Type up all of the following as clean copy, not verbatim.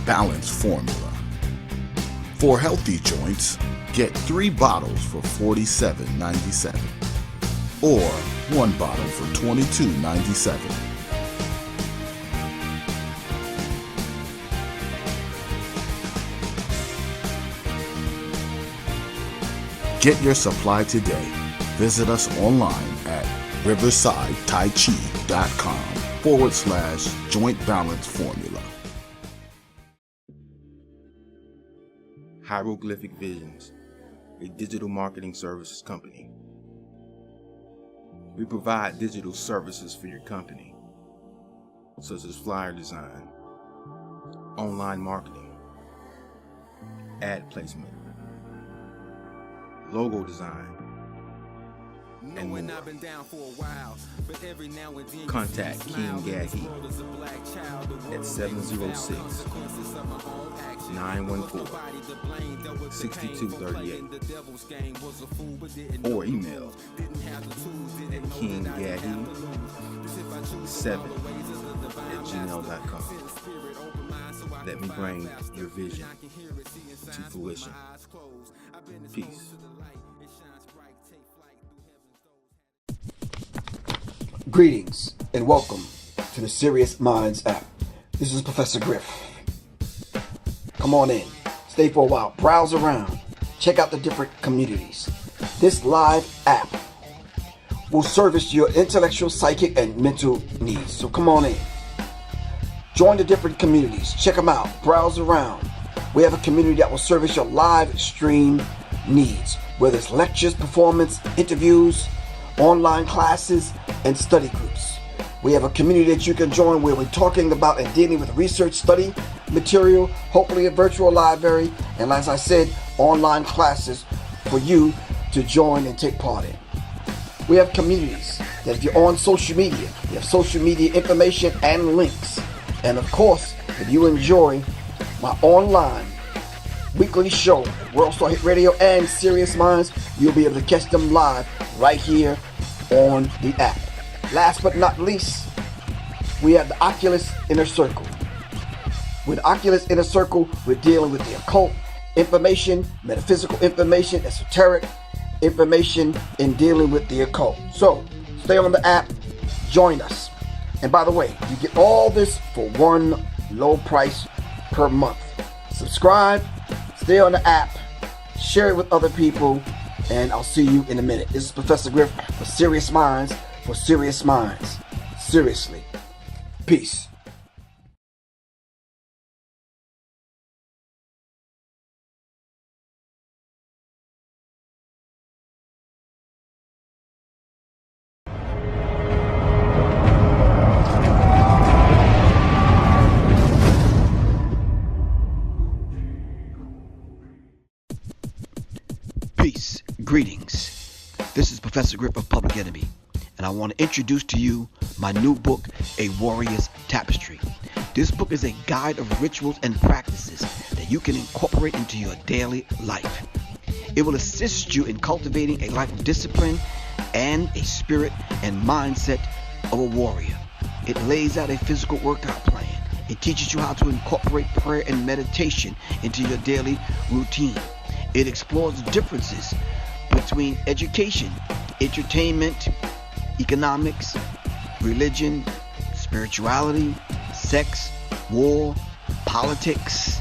Balance formula. For healthy joints, get 3 bottles for $47.97 or 1 bottle for $22.97. Get your supply today. Visit us online at riversideTaiChi.com/joint balance formula. Hieroglyphic Visions, a digital marketing services company. We provide digital services for your company, such as flyer design, online marketing, ad placement, logo design, and more. Contact King Gahi at 706-914-6238 or email at kinggahi7@gmail.com. Let me bring your vision to fruition. Peace. Greetings and welcome to the Sirius Mindz app. This is Professor Griff. Come on in, stay for a while, browse around, check out the different communities. This live app will service your intellectual, psychic, and mental needs. So come on in. Join the different communities, check them out, browse around. We have a community that will service your live stream needs, whether it's lectures, performance, interviews, online classes, and study groups. We have a community that you can join where we're talking about and dealing with research study material, hopefully a virtual library, and as I said, online classes for you to join and take part in. We have communities that if you're on social media, you have social media information and links. And of course, if you enjoy my online weekly show, World Star Hit Radio and Sirius Mindz, you'll be able to catch them live right here on the app. Last but not least, we have the Oculus Inner Circle. With Oculus Inner Circle, we're dealing with the occult information, metaphysical information, esoteric information in dealing with the occult. So, stay on the app, join us. And by the way, you get all this for one low price per month. Subscribe, stay on the app, share it with other people, and I'll see you in a minute. This is Professor Griff for Sirius Mindz, for Sirius Mindz. Seriously. Peace. Peace, greetings. This is Professor Griff of Public Enemy, and I want to introduce to you my new book, A Warrior's Tapestry. This book is a guide of rituals and practices that you can incorporate into your daily life. It will assist you in cultivating a life of discipline and a spirit and mindset of a warrior. It lays out a physical workout plan. It teaches you how to incorporate prayer and meditation into your daily routine. It explores the differences between education, entertainment, economics, religion, spirituality, sex, war, politics.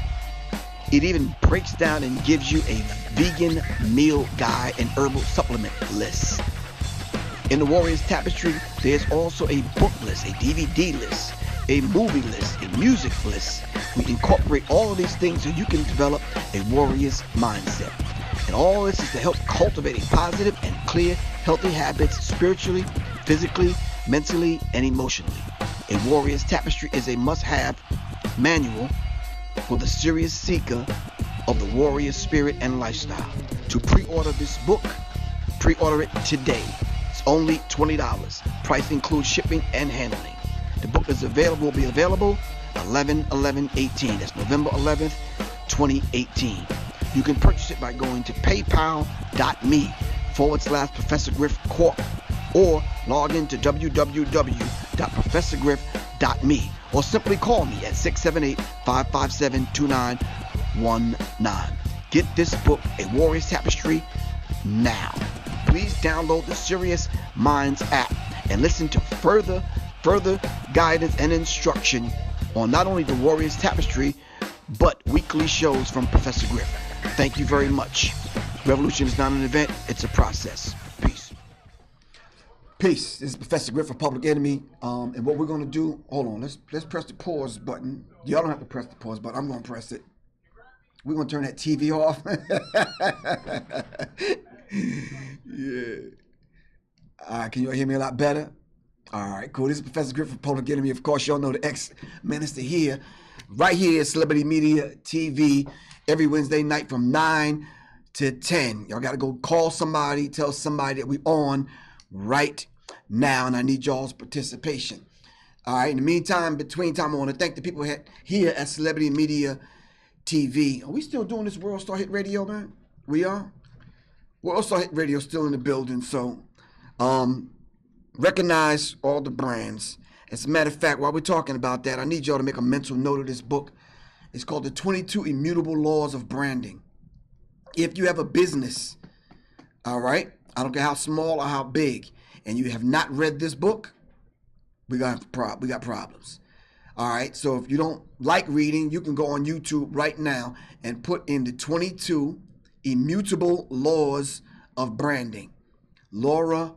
It even breaks down and gives you a vegan meal guide and herbal supplement list. In the Warrior's Tapestry, there's also a book list, a DVD list, a movie list, a music list. We incorporate all of these things so you can develop a warrior's mindset. And all this is to help cultivate a positive and clear, healthy habits spiritually, physically, mentally, and emotionally. A Warrior's Tapestry is a must-have manual for the serious seeker of the warrior spirit and lifestyle. To pre-order this book, pre-order it today. It's only $20. Price includes shipping and handling. The book is will be available 11/11/18. That's November 11th, 2018. You can purchase it by going to paypal.me/Professor Griff Corp or log into www.professorgriff.me or simply call me at 678-557-2919. Get this book, A Warrior Tapestry, now. Please download the Sirius Mindz app and listen to further guidance and instruction on not only the Warrior Tapestry, but weekly shows from Professor Griff. Thank you very much. Revolution is not an event, it's a process. Peace. Peace. This is Professor Griff of Public Enemy. And what we're going to do, hold on, let's press the pause button. Y'all don't have to press the pause button. I'm going to press it. We're going to turn that TV off. Yeah. All right, can you all hear me a lot better? All right, cool. This is Professor Griff of Public Enemy. Of course, y'all know the ex-minister here. Right here at Celebrity Media TV every Wednesday night from 9 to 10. Y'all got to go call somebody, tell somebody that we on right now, and I need y'all's participation. All right, in the meantime, between time, I want to thank the people here at Celebrity Media TV. Are we still doing this World Star Hit Radio, man? We are? World Star Hit Radio still in the building, so recognize all the brands. As a matter of fact, while we're talking about that, I need y'all to make a mental note of this book. It's called The 22 Immutable Laws of Branding. If you have a business, all right, I don't care how small or how big, and you have not read this book, we got problems. All right, so if you don't like reading, you can go on YouTube right now and put in the 22 Immutable Laws of Branding. Laura,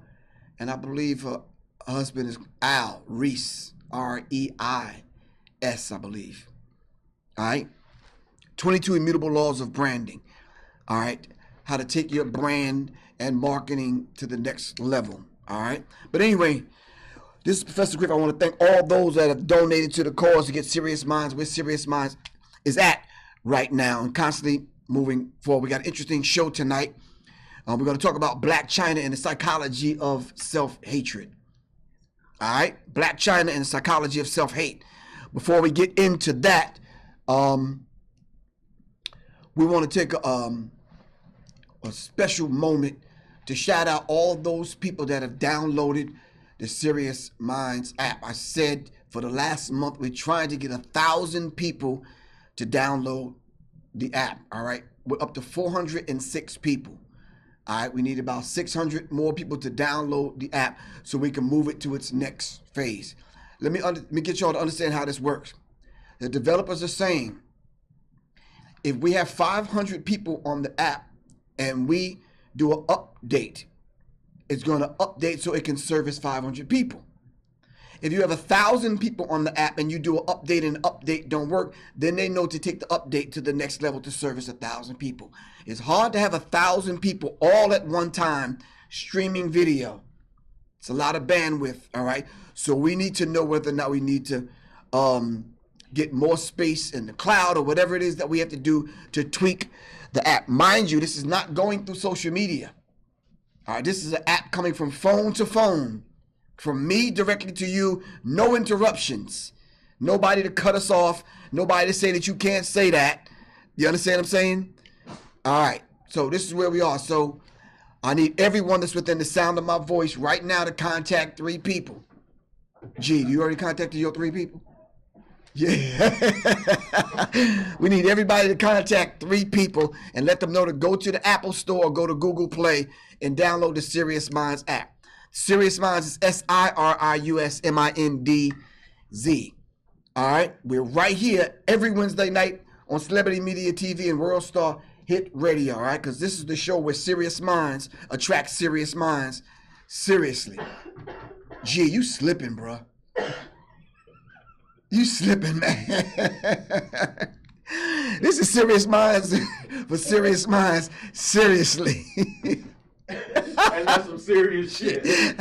and I believe her husband is Al Reis, R-E-I-S, I believe. All right, 22 Immutable Laws of Branding. All right, how to take your brand and marketing to the next level. All right, but anyway, this is Professor Griff. I want to thank all those that have donated to the cause to get Sirius Mindz where Sirius Mindz is at right now and constantly moving forward. We got an interesting show tonight. We're going to talk about Blac Chyna and the psychology of self-hatred. All right, Blac Chyna and the psychology of self-hate. Before we get into that, we want to take a special moment to shout out all those people that have downloaded the Sirius Mindz app. I said for the last month, we're trying to get 1,000 people to download the app. All right, we're up to 406 people. All right, we need about 600 more people to download the app so we can move it to its next phase. Let me get y'all to understand how this works. The developers are saying if we have 500 people on the app and we do an update, it's going to update so it can service 500 people. If you have 1,000 people on the app and you do an update and update don't work, then they know to take the update to the next level to service 1,000 people. It's hard to have 1,000 people all at one time streaming video. It's a lot of bandwidth, all right? So we need to know whether or not we need to get more space in the cloud or whatever it is that we have to do to tweak the app. Mind you, this is not going through social media. All right, this is an app coming from phone to phone, from me directly to you, no interruptions, nobody to cut us off, nobody to say that you can't say that. You understand what I'm saying? All right, so this is where we are. So I need everyone that's within the sound of my voice right now to contact 3 people. Gee, you already contacted your 3 people? Yeah. We need everybody to contact 3 people and let them know to go to the Apple Store or go to Google Play and download the Sirius Mindz app. Sirius Mindz is S-I-R-I-U-S-M-I-N-D-Z. All right, we're right here every Wednesday night on Celebrity Media TV and World Star Hit Radio. All right, because this is the show where Sirius Mindz attracts serious minds seriously. Gee, you slipping, bro. You slipping, man. This is Sirius Mindz for Sirius Minds seriously. And that's some serious shit. We're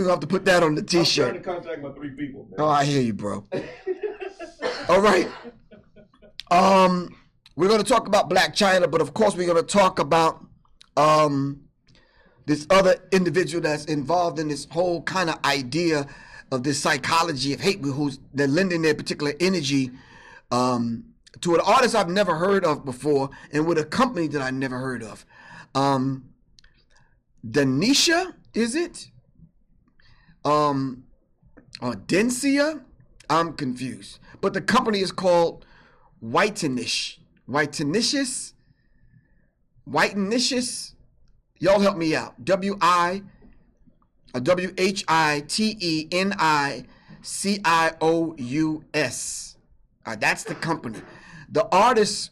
gonna have to put that on the t-shirt. I'm trying to contact my 3 people, man. Oh, I hear you, bro. All right. We're gonna talk about Blac Chyna, but of course we're gonna talk about this other individual that's involved in this whole kind of idea of this psychology of hate, who's they're lending their particular energy to an artist I've never heard of before, and with a company that I never heard of. Danisha, is it? Densia? I'm confused. But the company is called Whitenicious. Y'all help me out. Whitenicious. That's the company. The artist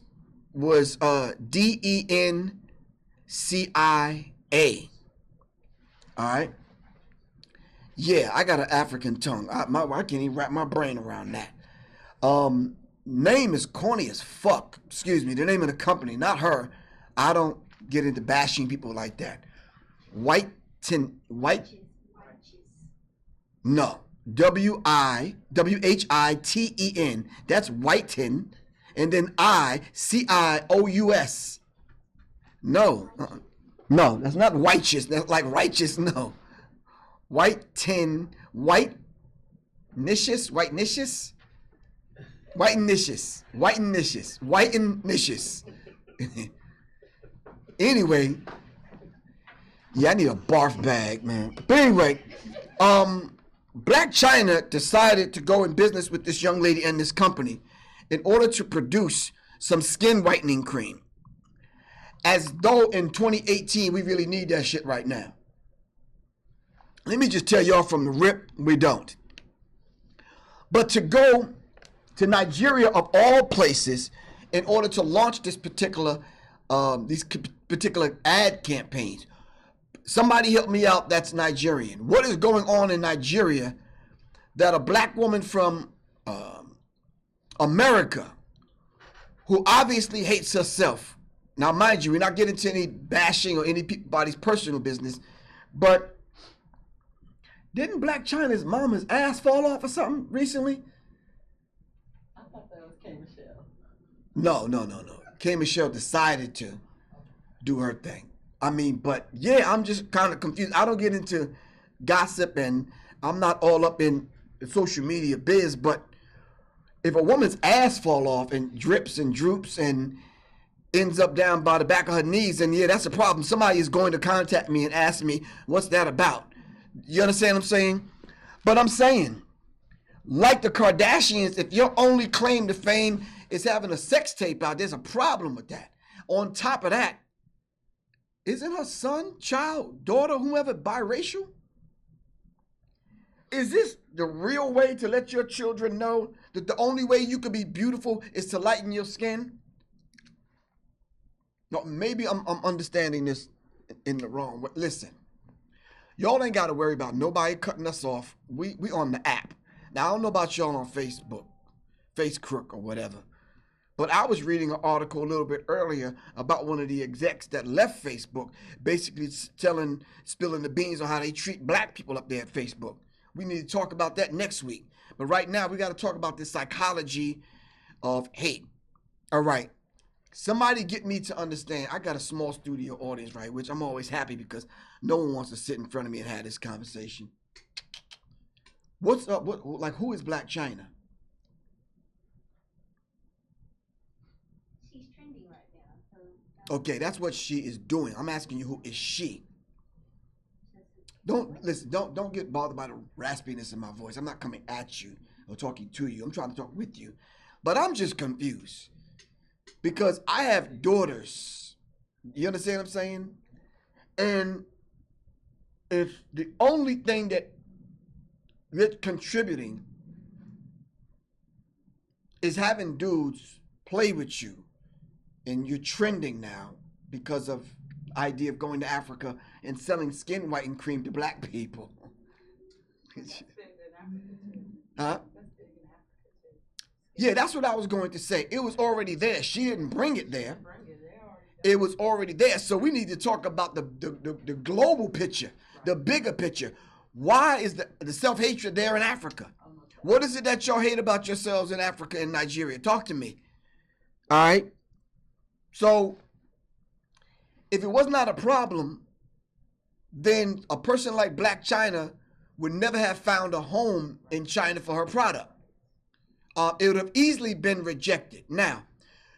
was Dencia. All right. Yeah, I got an African tongue. I can't even wrap my brain around that. Name is corny as fuck. Excuse me. The name of the company, not her. I don't get into bashing people like that. White. No. Whihiten. That's Whiten. And then Cious. No. No, that's not righteous. That's like righteous. No. Whitenicious. Anyway, yeah, I need a barf bag, man. But anyway, Blac Chyna decided to go in business with this young lady and this company in order to produce some skin whitening cream. As though in 2018 we really need that shit right now. Let me just tell y'all from the rip, we don't. But to go to Nigeria of all places in order to launch this particular ad campaigns. Somebody help me out that's Nigerian. What is going on in Nigeria that a black woman from America, who obviously hates herself. Now, mind you, we're not getting into any bashing or anybody's personal business, but didn't Blac Chyna's mama's ass fall off or something recently? I thought that was K. Michelle. No. K. Michelle decided to do her thing. I mean, but yeah, I'm just kind of confused. I don't get into gossip and I'm not all up in the social media biz, but if a woman's ass fall off and drips and droops and ends up down by the back of her knees, and yeah, that's a problem. Somebody is going to contact me and ask me, what's that about? You understand what I'm saying? But I'm saying, like the Kardashians, if your only claim to fame is having a sex tape out, there's a problem with that. On top of that, isn't her son, child, daughter, whoever, biracial? Is this the real way to let your children know that the only way you can be beautiful is to lighten your skin? No, maybe I'm understanding this in the wrong way. Listen, y'all ain't got to worry about nobody cutting us off. We on the app. Now, I don't know about y'all on Facebook, Facecrook or whatever, but I was reading an article a little bit earlier about one of the execs that left Facebook, basically spilling the beans on how they treat black people up there at Facebook. We need to talk about that next week. But right now, we got to talk about the psychology of hate. All right. Somebody get me to understand. I got a small studio audience, right, which I'm always happy because no one wants to sit in front of me and have this conversation. What's up? Who is Blac Chyna? She's trending right now. So Okay, that's what she is doing. I'm asking you, who is she? Don't get bothered by the raspiness in my voice. I'm not coming at you or talking to you. I'm trying to talk with you. But I'm just confused because I have daughters. You understand what I'm saying? And if the only thing that you're contributing is having dudes play with you, and you're trending now because of idea of going to Africa and selling skin whitening cream to black people. Huh? Yeah, that's what I was going to say. It was already there. She didn't bring it there. It was already there. So we need to talk about the global picture, the bigger picture. Why is the self-hatred there in Africa? What is it that y'all hate about yourselves in Africa and Nigeria? Talk to me. All right? So if it was not a problem, then a person like Blac Chyna would never have found a home in China for her product. It would have easily been rejected. Now,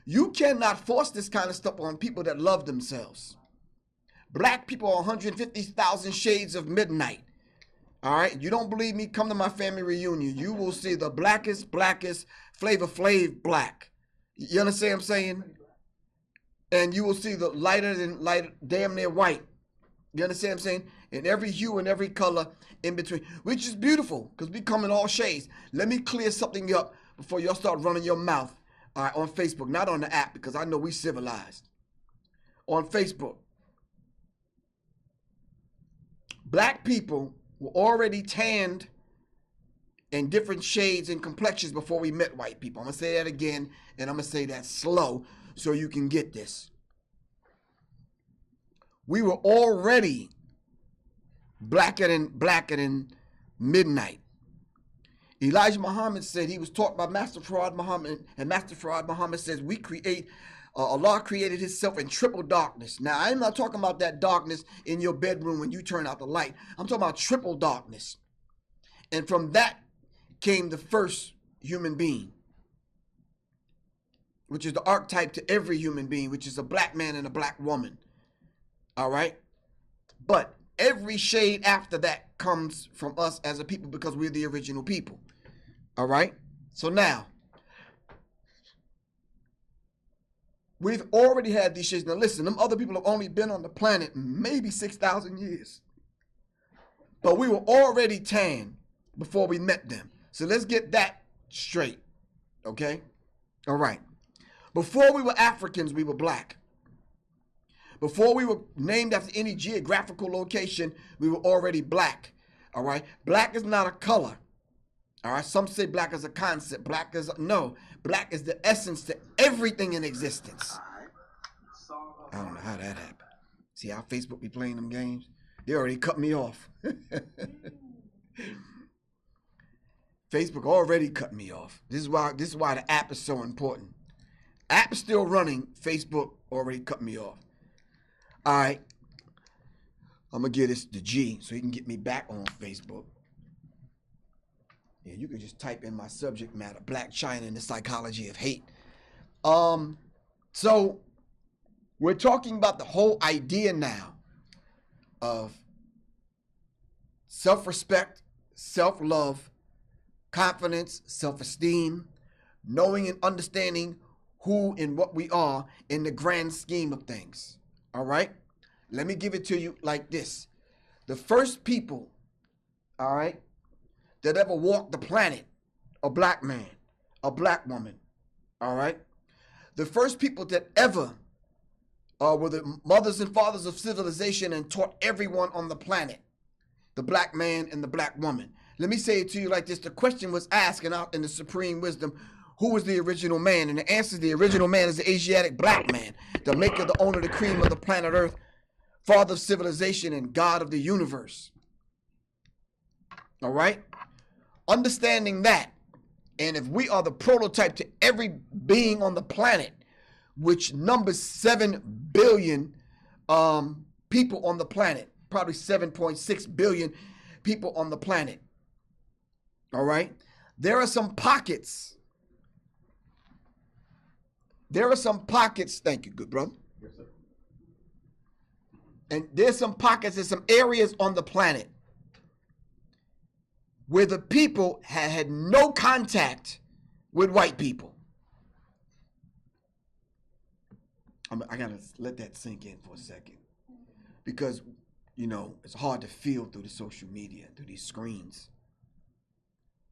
you cannot force this kind of stuff on people that love themselves. Black people are 150,000 shades of midnight. All right, you don't believe me? Come to my family reunion. You will see the blackest Flavor Flav black. You understand what I'm saying? And you will see the lighter, damn near white. You understand what I'm saying? In every hue and every color in between, which is beautiful because we come in all shades. Let me clear something up before y'all start running your mouth. All right, on Facebook, not on the app, because I know we civilized. On Facebook, black people were already tanned in different shades and complexions before we met white people. I'm going to say that again, and I'm going to say that slow so you can get this. We were already blacker than midnight. Elijah Muhammad said he was taught by Master Farad Muhammad, and Master Farad Muhammad says Allah created himself in triple darkness. Now, I'm not talking about that darkness in your bedroom when you turn out the light. I'm talking about triple darkness. And from that came the first human being, which is the archetype to every human being, which is a black man and a black woman. All right? But every shade after that comes from us as a people because we're the original people. All right? So now, we've already had these shades. Now listen, them other people have only been on the planet maybe 6,000 years. But we were already tan before we met them. So let's get that straight. Okay? All right. Before we were Africans, we were black. Before we were named after any geographical location, we were already black. All right? Black is not a color. All right? Some say black is a concept. Black is black is the essence to everything in existence. I don't know how that happened. See how Facebook be playing them games? They already cut me off. Facebook already cut me off. This is why the app is so important. App is still running. Facebook already cut me off. All right. I'm going to give this to G so he can get me back on Facebook. Yeah, you can just type in my subject matter, Blac Chyna and the Psychology of Hate. So we're talking about the whole idea now of self-respect, self-love, confidence, self-esteem, knowing and understanding who and what we are in the grand scheme of things. All right? Let me give it to you like this. The first people, all right, that ever walked the planet, a black man, a black woman, all right? The first people that ever were the mothers and fathers of civilization and taught everyone on the planet, the black man and the black woman. Let me say it to you like this. The question was asked in the Supreme Wisdom, who was the original man? And the answer, the original man is the Asiatic black man, the maker, the owner, the cream of the planet Earth, father of civilization and God of the universe. All right? Understanding that, and if we are the prototype to every being on the planet, which numbers 7 billion people on the planet, probably 7.6 billion people on the planet. All right? There are some pockets. Thank you, good brother. Yes, sir. And there's some pockets and some areas on the planet where the people had no contact with white people. I gotta let that sink in for a second, because it's hard to feel through the social media, through these screens.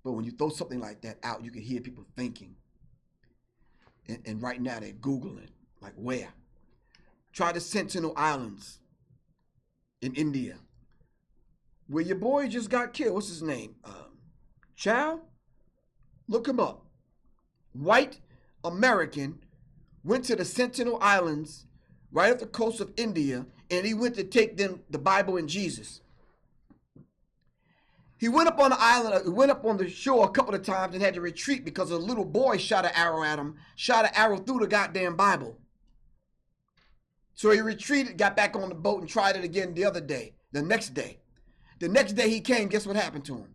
But when you throw something like that out, you can hear people thinking. And right now they're Googling, like where? Try the Sentinel Islands in India, where your boy just got killed. What's his name? Chow? Look him up. White American went to the Sentinel Islands right off the coast of India, and he went to take them the Bible and Jesus. He went up on the island, he went up on the shore a couple of times and had to retreat because a little boy shot an arrow at him, shot an arrow through the goddamn Bible. So he retreated, got back on the boat and tried it again the next day. The next day he came, guess what happened to him?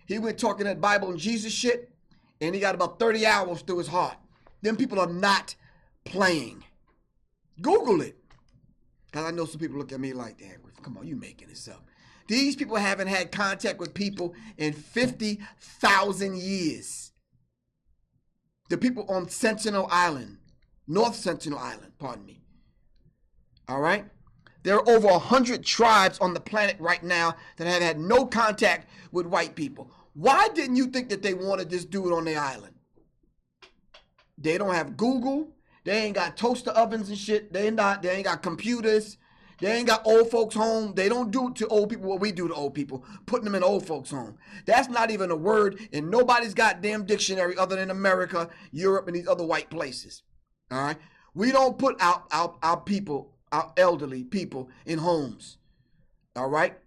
He went talking that Bible and Jesus shit, and he got about 30 arrows through his heart. Them people are not playing. Google it. Because I know some people look at me like, damn, come on, you making this up. These people haven't had contact with people in 50,000 years. The people on Sentinel Island, North Sentinel Island, pardon me. All right? There are over 100 tribes on the planet right now that have had no contact with white people. Why didn't you think that they wanted this dude on their island? They don't have Google. They ain't got toaster ovens and shit. They ain't got computers. They ain't got old folks home. They don't do to old people what we do to old people, putting them in old folks home. That's not even a word in nobody's goddamn dictionary other than America, Europe, and these other white places. All right? We don't put our people, our elderly people, in homes. All right?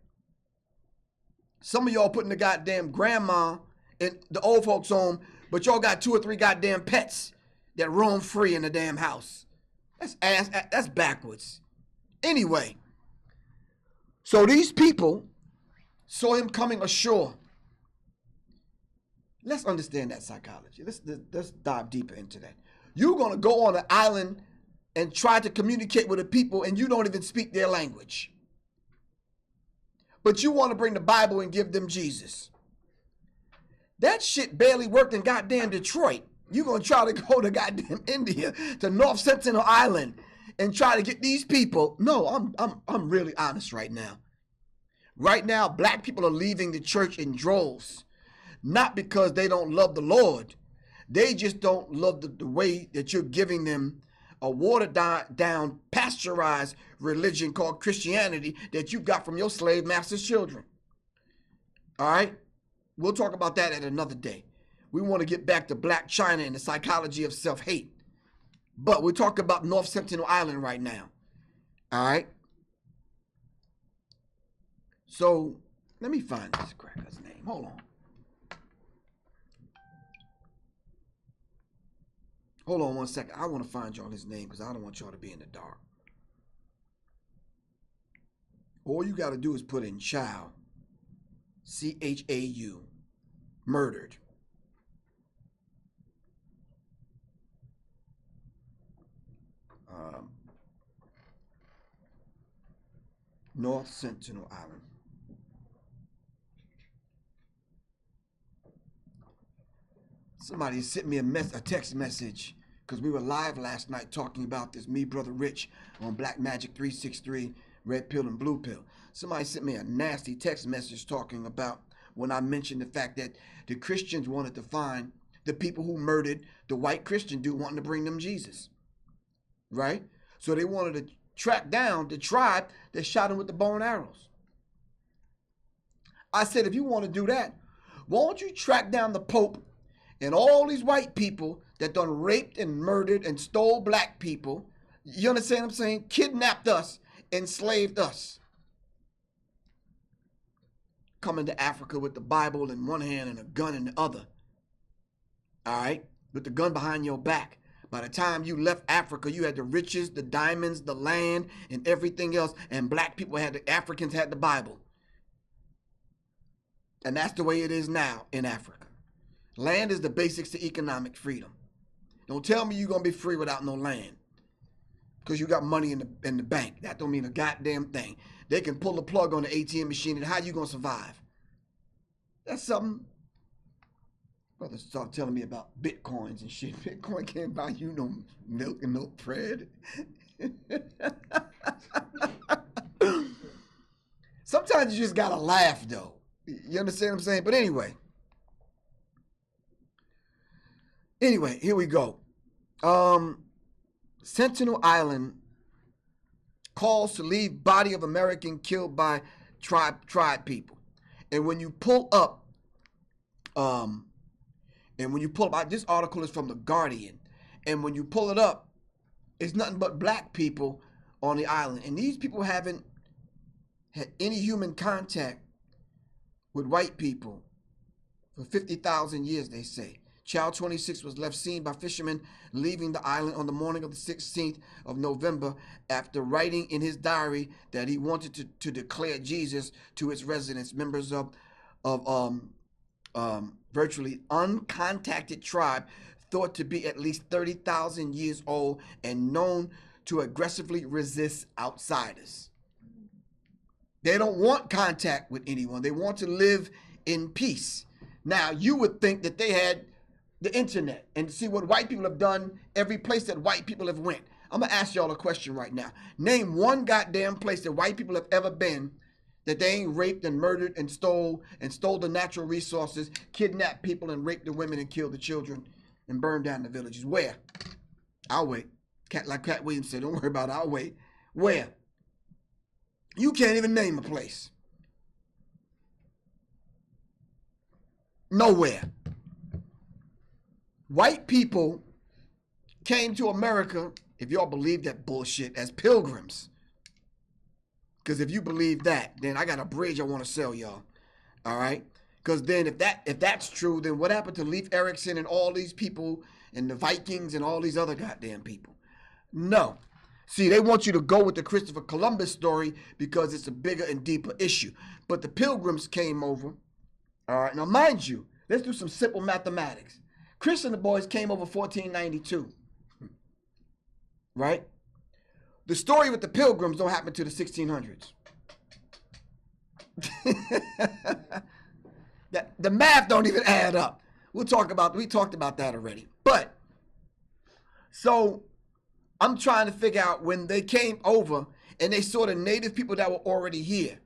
Some of y'all putting the goddamn grandma in the old folks home, but y'all got 2 or 3 goddamn pets that roam free in the damn house. That's backwards. Anyway, so these people saw him coming ashore. Let's understand that psychology. Let's dive deeper into that. You're going to go on an island and try to communicate with the people and you don't even speak their language. But you want to bring the Bible and give them Jesus. That shit barely worked in goddamn Detroit. You're going to try to go to goddamn India, to North Sentinel Island, and try to get these people. No, I'm really honest right now. Right now, black people are leaving the church in droves. Not because they don't love the Lord. They just don't love the way that you're giving them a watered down, pasteurized religion called Christianity that you got from your slave master's children. All right? We'll talk about that at another day. We want to get back to Blac Chyna and the psychology of self-hate. But we're talking about North Sentinel Island right now. All right? So, let me find this cracker's name. Hold on. Hold on 1 second. I want to find y'all his name because I don't want y'all to be in the dark. All you got to do is put in child. C-H-A-U. Murdered. North Sentinel Island. Somebody sent me a text message because we were live last night talking about this, me, Brother Rich, on Black Magic 363, Red Pill and Blue Pill. Somebody sent me a nasty text message talking about when I mentioned the fact that the Christians wanted to find the people who murdered the white Christian dude wanting to bring them Jesus. Right? So they wanted to track down the tribe that shot him with the bow and arrows. I said, if you want to do that, why don't you track down the Pope and all these white people that done raped and murdered and stole black people, you understand what I'm saying? Kidnapped us, enslaved us. Coming to Africa with the Bible in one hand and a gun in the other. All right? With the gun behind your back. By the time you left Africa, you had the riches, the diamonds, the land, and everything else. And black people had the Africans had the Bible. And that's the way it is now in Africa. Land is the basics to economic freedom. Don't tell me you're going to be free without no land. Because you got money in the bank. That don't mean a goddamn thing. They can pull the plug on the ATM machine, and how you going to survive? That's something. Brothers start telling me about Bitcoins and shit. Bitcoin can't buy you no milk and no bread. Sometimes you just got to laugh, though. You understand what I'm saying? But anyway, here we go. Sentinel Island calls to leave body of American killed by tribe people. And when you pull up, this article is from The Guardian. And when you pull it up, it's nothing but black people on the island. And these people haven't had any human contact with white people for 50,000 years, they say. Child 26 was left seen by fishermen leaving the island on the morning of the 16th of November after writing in his diary that he wanted to declare Jesus to its residents. Members of virtually uncontacted tribe thought to be at least 30,000 years old and known to aggressively resist outsiders. They don't want contact with anyone. They want to live in peace. Now, you would think that they had the internet and see what white people have done every place that white people have went. I'm going to ask y'all a question right now. Name one goddamn place that white people have ever been that they ain't raped and murdered and stole the natural resources, kidnapped people and raped the women and killed the children and burned down the villages. Where? I'll wait. Like Cat Williams said, don't worry about it. I'll wait. Where? You can't even name a place. Nowhere. White people came to America, if y'all believe that bullshit, as pilgrims. Because if you believe that, then I got a bridge I want to sell y'all. All right? Because then if that's true, then what happened to Leif Erikson and all these people and the Vikings and all these other goddamn people? No. See, they want you to go with the Christopher Columbus story because it's a bigger and deeper issue. But the Pilgrims came over. All right. Now, mind you, let's do some simple mathematics. Chris and the boys came over 1492. Right? The story with the Pilgrims don't happen to the 1600s. The math don't even add up. We talked about that already. But, so I'm trying to figure out when they came over and they saw the native people that were already here.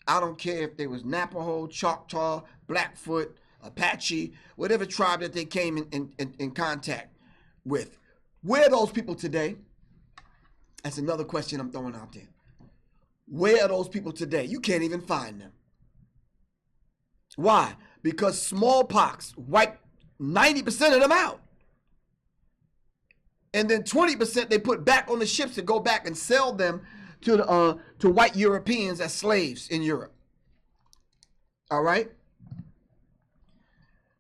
I don't care if they was Navajo, Choctaw, Blackfoot, Apache, whatever tribe that they came in contact with. Where are those people today? That's another question I'm throwing out there. Where are those people today? You can't even find them. Why? Because smallpox wiped 90% of them out. And then 20% they put back on the ships to go back and sell them to white Europeans as slaves in Europe. All right?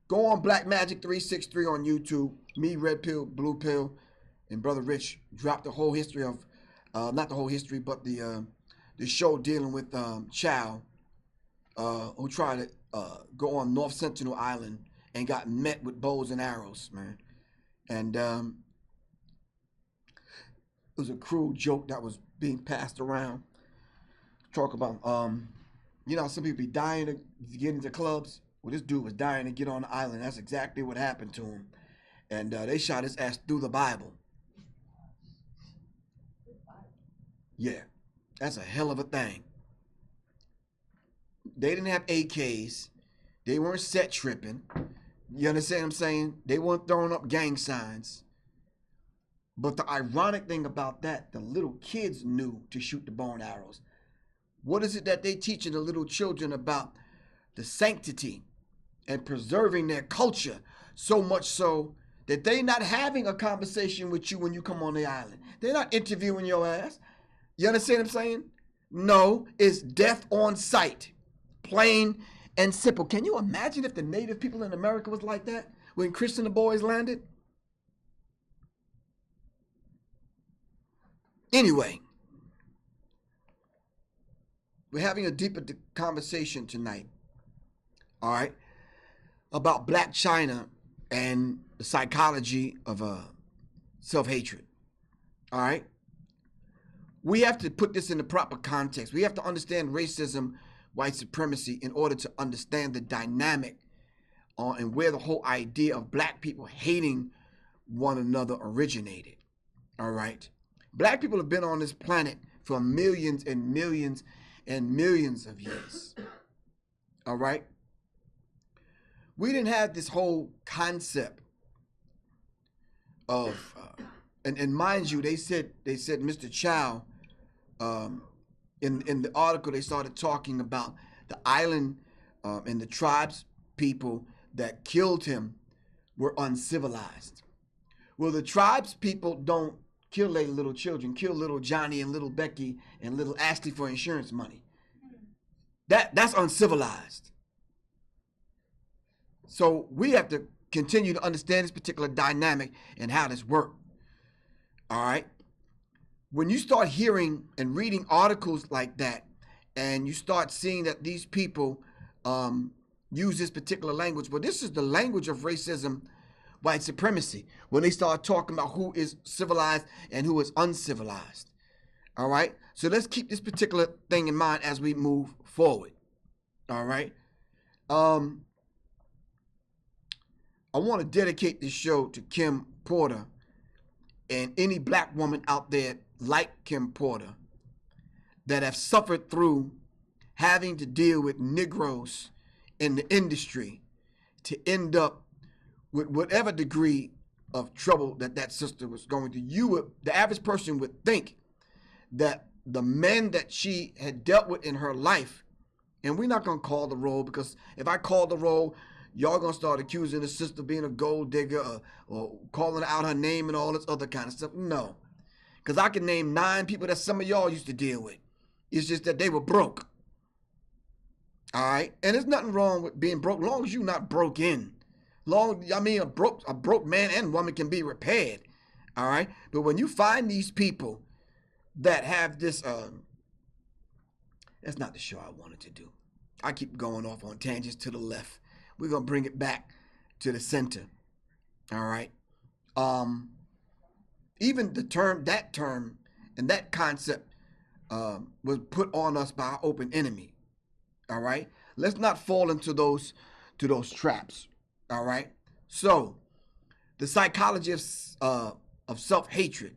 Go on Black Magic 363 on YouTube. Me, Red Pill, Blue Pill, and Brother Rich dropped the whole history of, not the whole history, but the show dealing with Chow, who tried to go on North Sentinel Island and got met with bows and arrows, man. And it was a cruel joke that was being passed around. Talk about, you know, some people be dying to get into clubs. Well, this dude was dying to get on the island. That's exactly what happened to him. And they shot his ass through the Bible. Yeah, that's a hell of a thing. They didn't have AKs. They weren't set tripping. You understand what I'm saying? They weren't throwing up gang signs. But the ironic thing about that, the little kids knew to shoot the bow and arrows. What is it that they teaching the little children about the sanctity and preserving their culture, so much so that they're not having a conversation with you when you come on the island? They're not interviewing your ass. You understand what I'm saying? No, it's death on sight. Plain and simple. Can you imagine if the native people in America was like that when Chris and the boys landed? Anyway, we're having a deeper conversation tonight, all right, about Blac Chyna and the psychology of self-hatred, all right? We have to put this in the proper context. We have to understand racism, white supremacy, in order to understand the dynamic and where the whole idea of black people hating one another originated, all right? Black people have been on this planet for millions and millions and millions of years. All right? We didn't have this whole concept of, and mind you, they said Mr. Chow, in the article, they started talking about the island and the tribes people that killed him were uncivilized. Well, the tribes people don't kill their little children, kill little Johnny and little Becky and little Ashley for insurance money. That's uncivilized. So we have to continue to understand this particular dynamic and how this works. All right? When you start hearing and reading articles like that, and you start seeing that these people use this particular language, well, this is the language of racism, white supremacy, when they start talking about who is civilized and who is uncivilized. All right. So let's keep this particular thing in mind as we move forward. All right. I want to dedicate this show to Kim Porter and any black woman out there like Kim Porter that have suffered through having to deal with Negroes in the industry to end up with whatever degree of trouble that sister was going through. The average person would think that the men that she had dealt with in her life, and we're not going to call the role, because if I call the role, y'all going to start accusing the sister of being a gold digger or calling out her name and all this other kind of stuff. No, because I can name 9 people that some of y'all used to deal with. It's just that they were broke. All right? And there's nothing wrong with being broke, long as you're not broke in. A broke man and woman can be repaired. All right? But when you find these people that have this, that's not the show I wanted to do. I keep going off on tangents to the left. We're going to bring it back to the center. All right? Even that term and that concept was put on us by our open enemy. All right? Let's not fall into those traps. All right? So, the psychology of self-hatred,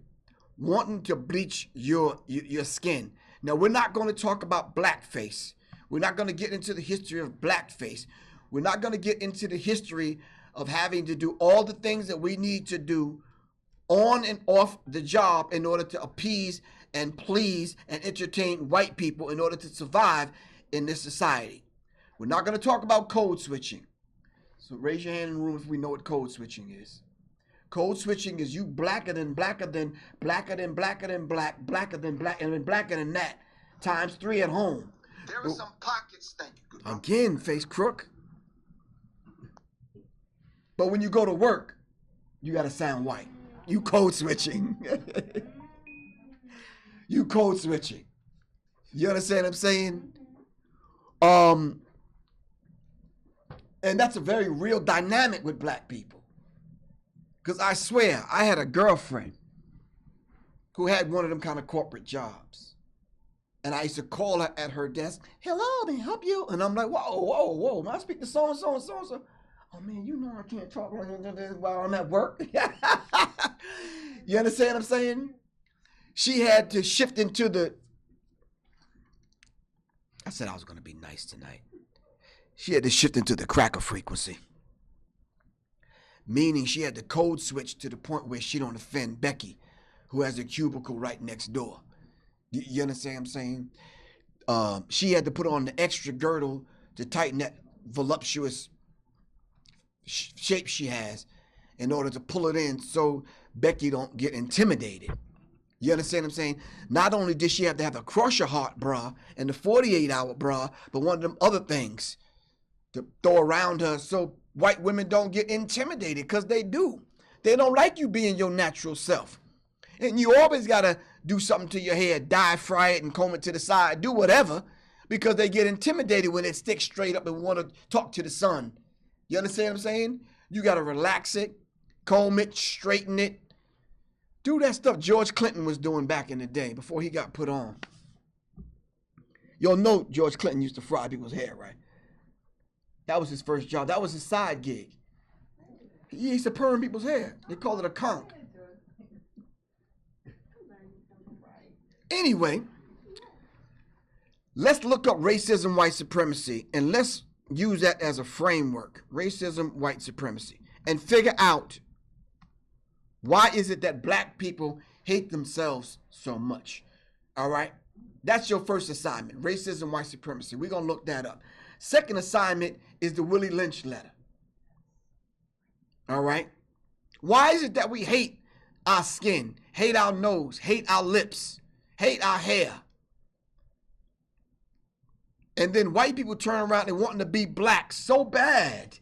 wanting to bleach your skin. Now, we're not going to talk about blackface. We're not going to get into the history of blackface. We're not going to get into the history of having to do all the things that we need to do on and off the job in order to appease and please and entertain white people in order to survive in this society. We're not going to talk about code switching. So raise your hand in the room if we know what code switching is. Code switching is you blacker than black, blacker than black, and then blacker than that, times 3 at home. There are some pockets, thank you. Again, face crook. But when you go to work, you got to sound white. You code switching. You code switching. You understand what I'm saying? And that's a very real dynamic with black people. Because I swear, I had a girlfriend who had one of them kind of corporate jobs. And I used to call her at her desk, hello, may I help you? And I'm like, whoa, may I speak to so-and-so and so-and-so? Oh, man, you know I can't talk while I'm at work. You understand what I'm saying? She had to shift into I said I was going to be nice tonight. She had to shift into the cracker frequency. Meaning she had to code switch to the point where she don't offend Becky, who has a cubicle right next door. You understand what I'm saying? She had to put on the extra girdle to tighten that voluptuous shape she has in order to pull it in so Becky don't get intimidated. You understand what I'm saying? Not only did she have to have a crusher heart bra and the 48-hour bra, but one of them other things to throw around her so white women don't get intimidated, because they do. They don't like you being your natural self. And you always got to do something to your hair, dye, fry it, and comb it to the side, do whatever, because they get intimidated when it sticks straight up and want to talk to the sun. You understand what I'm saying? You got to relax it, comb it, straighten it. Do that stuff George Clinton was doing back in the day before he got put on. You'll know George Clinton used to fry people's hair, right? That was his first job. That was his side gig. He used to perm people's hair. They called it a conch. Anyway, let's look up racism, white supremacy, and let's use that as a framework. Racism, white supremacy, and figure out why is it that black people hate themselves so much. All right? That's your first assignment, racism, white supremacy. We're going to look that up. Second assignment is the Willie Lynch letter. All right? Why is it that we hate our skin, hate our nose, hate our lips, hate our hair? And then white people turn around and wanting to be black so bad.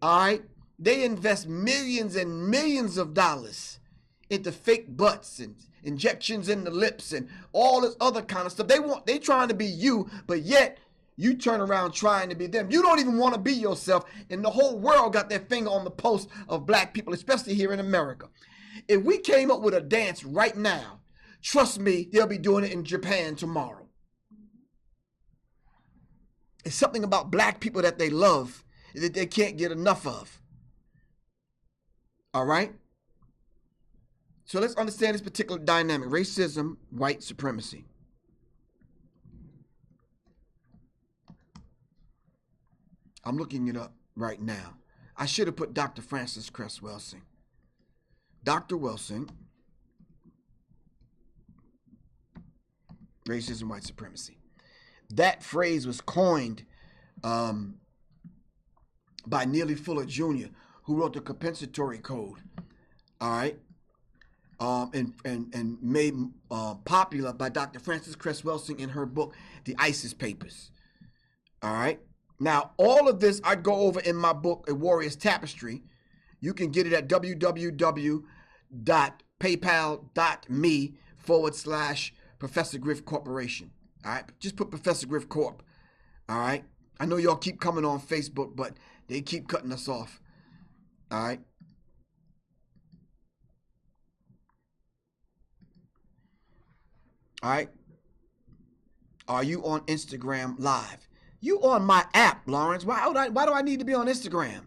All right? They invest millions and millions of dollars into fake butts and injections in the lips and all this other kind of stuff. They trying to be you, but yet you turn around trying to be them. You don't even want to be yourself, and the whole world got their finger on the pulse of black people, especially here in America. If we came up with a dance right now Trust me, they'll be doing it in Japan tomorrow. It's something about black people that they love that they can't get enough of. All right? So let's understand this particular dynamic. Racism, white supremacy. I'm looking it up right now. I should have put Dr. Frances Cress Welsing. Dr. Welsing, racism, white supremacy. That phrase was coined by Neely Fuller Jr., who wrote the compensatory code. All right. And made popular by Dr. Frances Cress Welsing in her book, The ISIS Papers. All right. Now, all of this I'd go over in my book, A Warrior Tapestry. You can get it at www.paypal.me/Professor Griff Corporation. All right. Just put Professor Griff Corp. All right. I know y'all keep coming on Facebook, but they keep cutting us off. All right. All right. Are you on Instagram Live? You on my app, Lawrence. Why do I need to be on Instagram?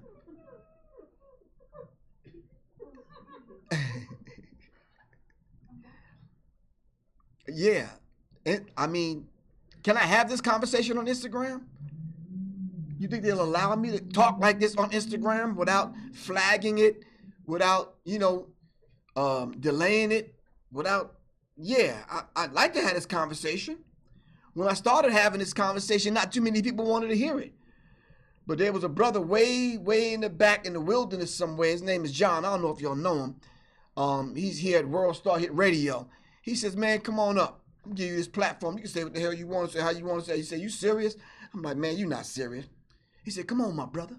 Yeah. I mean, can I have this conversation on Instagram? You think they'll allow me to talk like this on Instagram without flagging it, without, delaying it, without... Yeah, I'd like to have this conversation. When I started having this conversation, not too many people wanted to hear it. But there was a brother way in the back in the wilderness somewhere. His name is John. I don't know if y'all know him. He's here at World Star Hit Radio. He says, man, come on up. I'll give you this platform. You can say what the hell you want to say, how you want to say. He said, you serious? I'm like, man, you're not serious. He said, come on, my brother.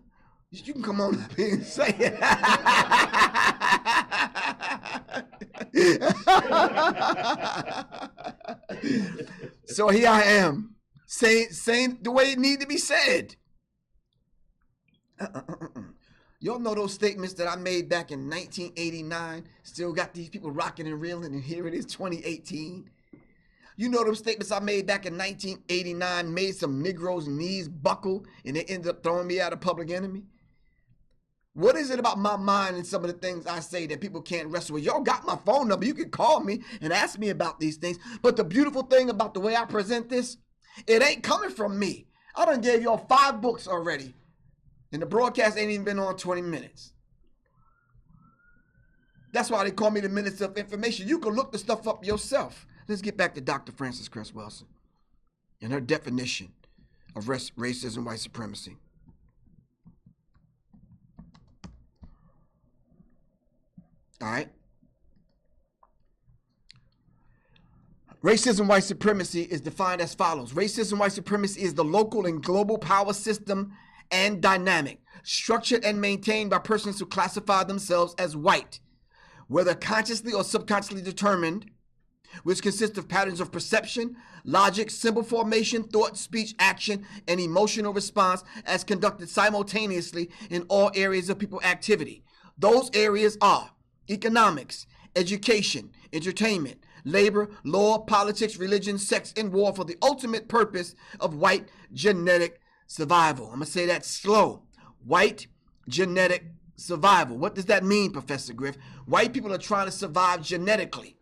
You can come on up here and say it. So here I am, saying the way it need to be said. Y'all know those statements that I made back in 1989? Still got these people rocking and reeling, and here it is, 2018. You know those statements I made back in 1989 made some Negroes' knees buckle, and they ended up throwing me out of Public Enemy? What is it about my mind and some of the things I say that people can't wrestle with? Y'all got my phone number. You can call me and ask me about these things. But the beautiful thing about the way I present this, it ain't coming from me. I done gave y'all 5 books already. And the broadcast ain't even been on 20 minutes. That's why they call me the Minister of Information. You can look the stuff up yourself. Let's get back to Dr. Frances Cress Welsing and her definition of racism, white supremacy. All right. Racism, white supremacy is defined as follows. Racism, white supremacy is the local and global power system and dynamic, structured and maintained by persons who classify themselves as white, whether consciously or subconsciously determined, which consists of patterns of perception, logic, symbol formation, thought, speech, action, and emotional response as conducted simultaneously in all areas of people activity. Those areas are economics, education, entertainment, labor, law, politics, religion, sex, and war for the ultimate purpose of white genetic survival. I'm going to say that slow. White genetic survival. What does that mean, Professor Griff? White people are trying to survive genetically.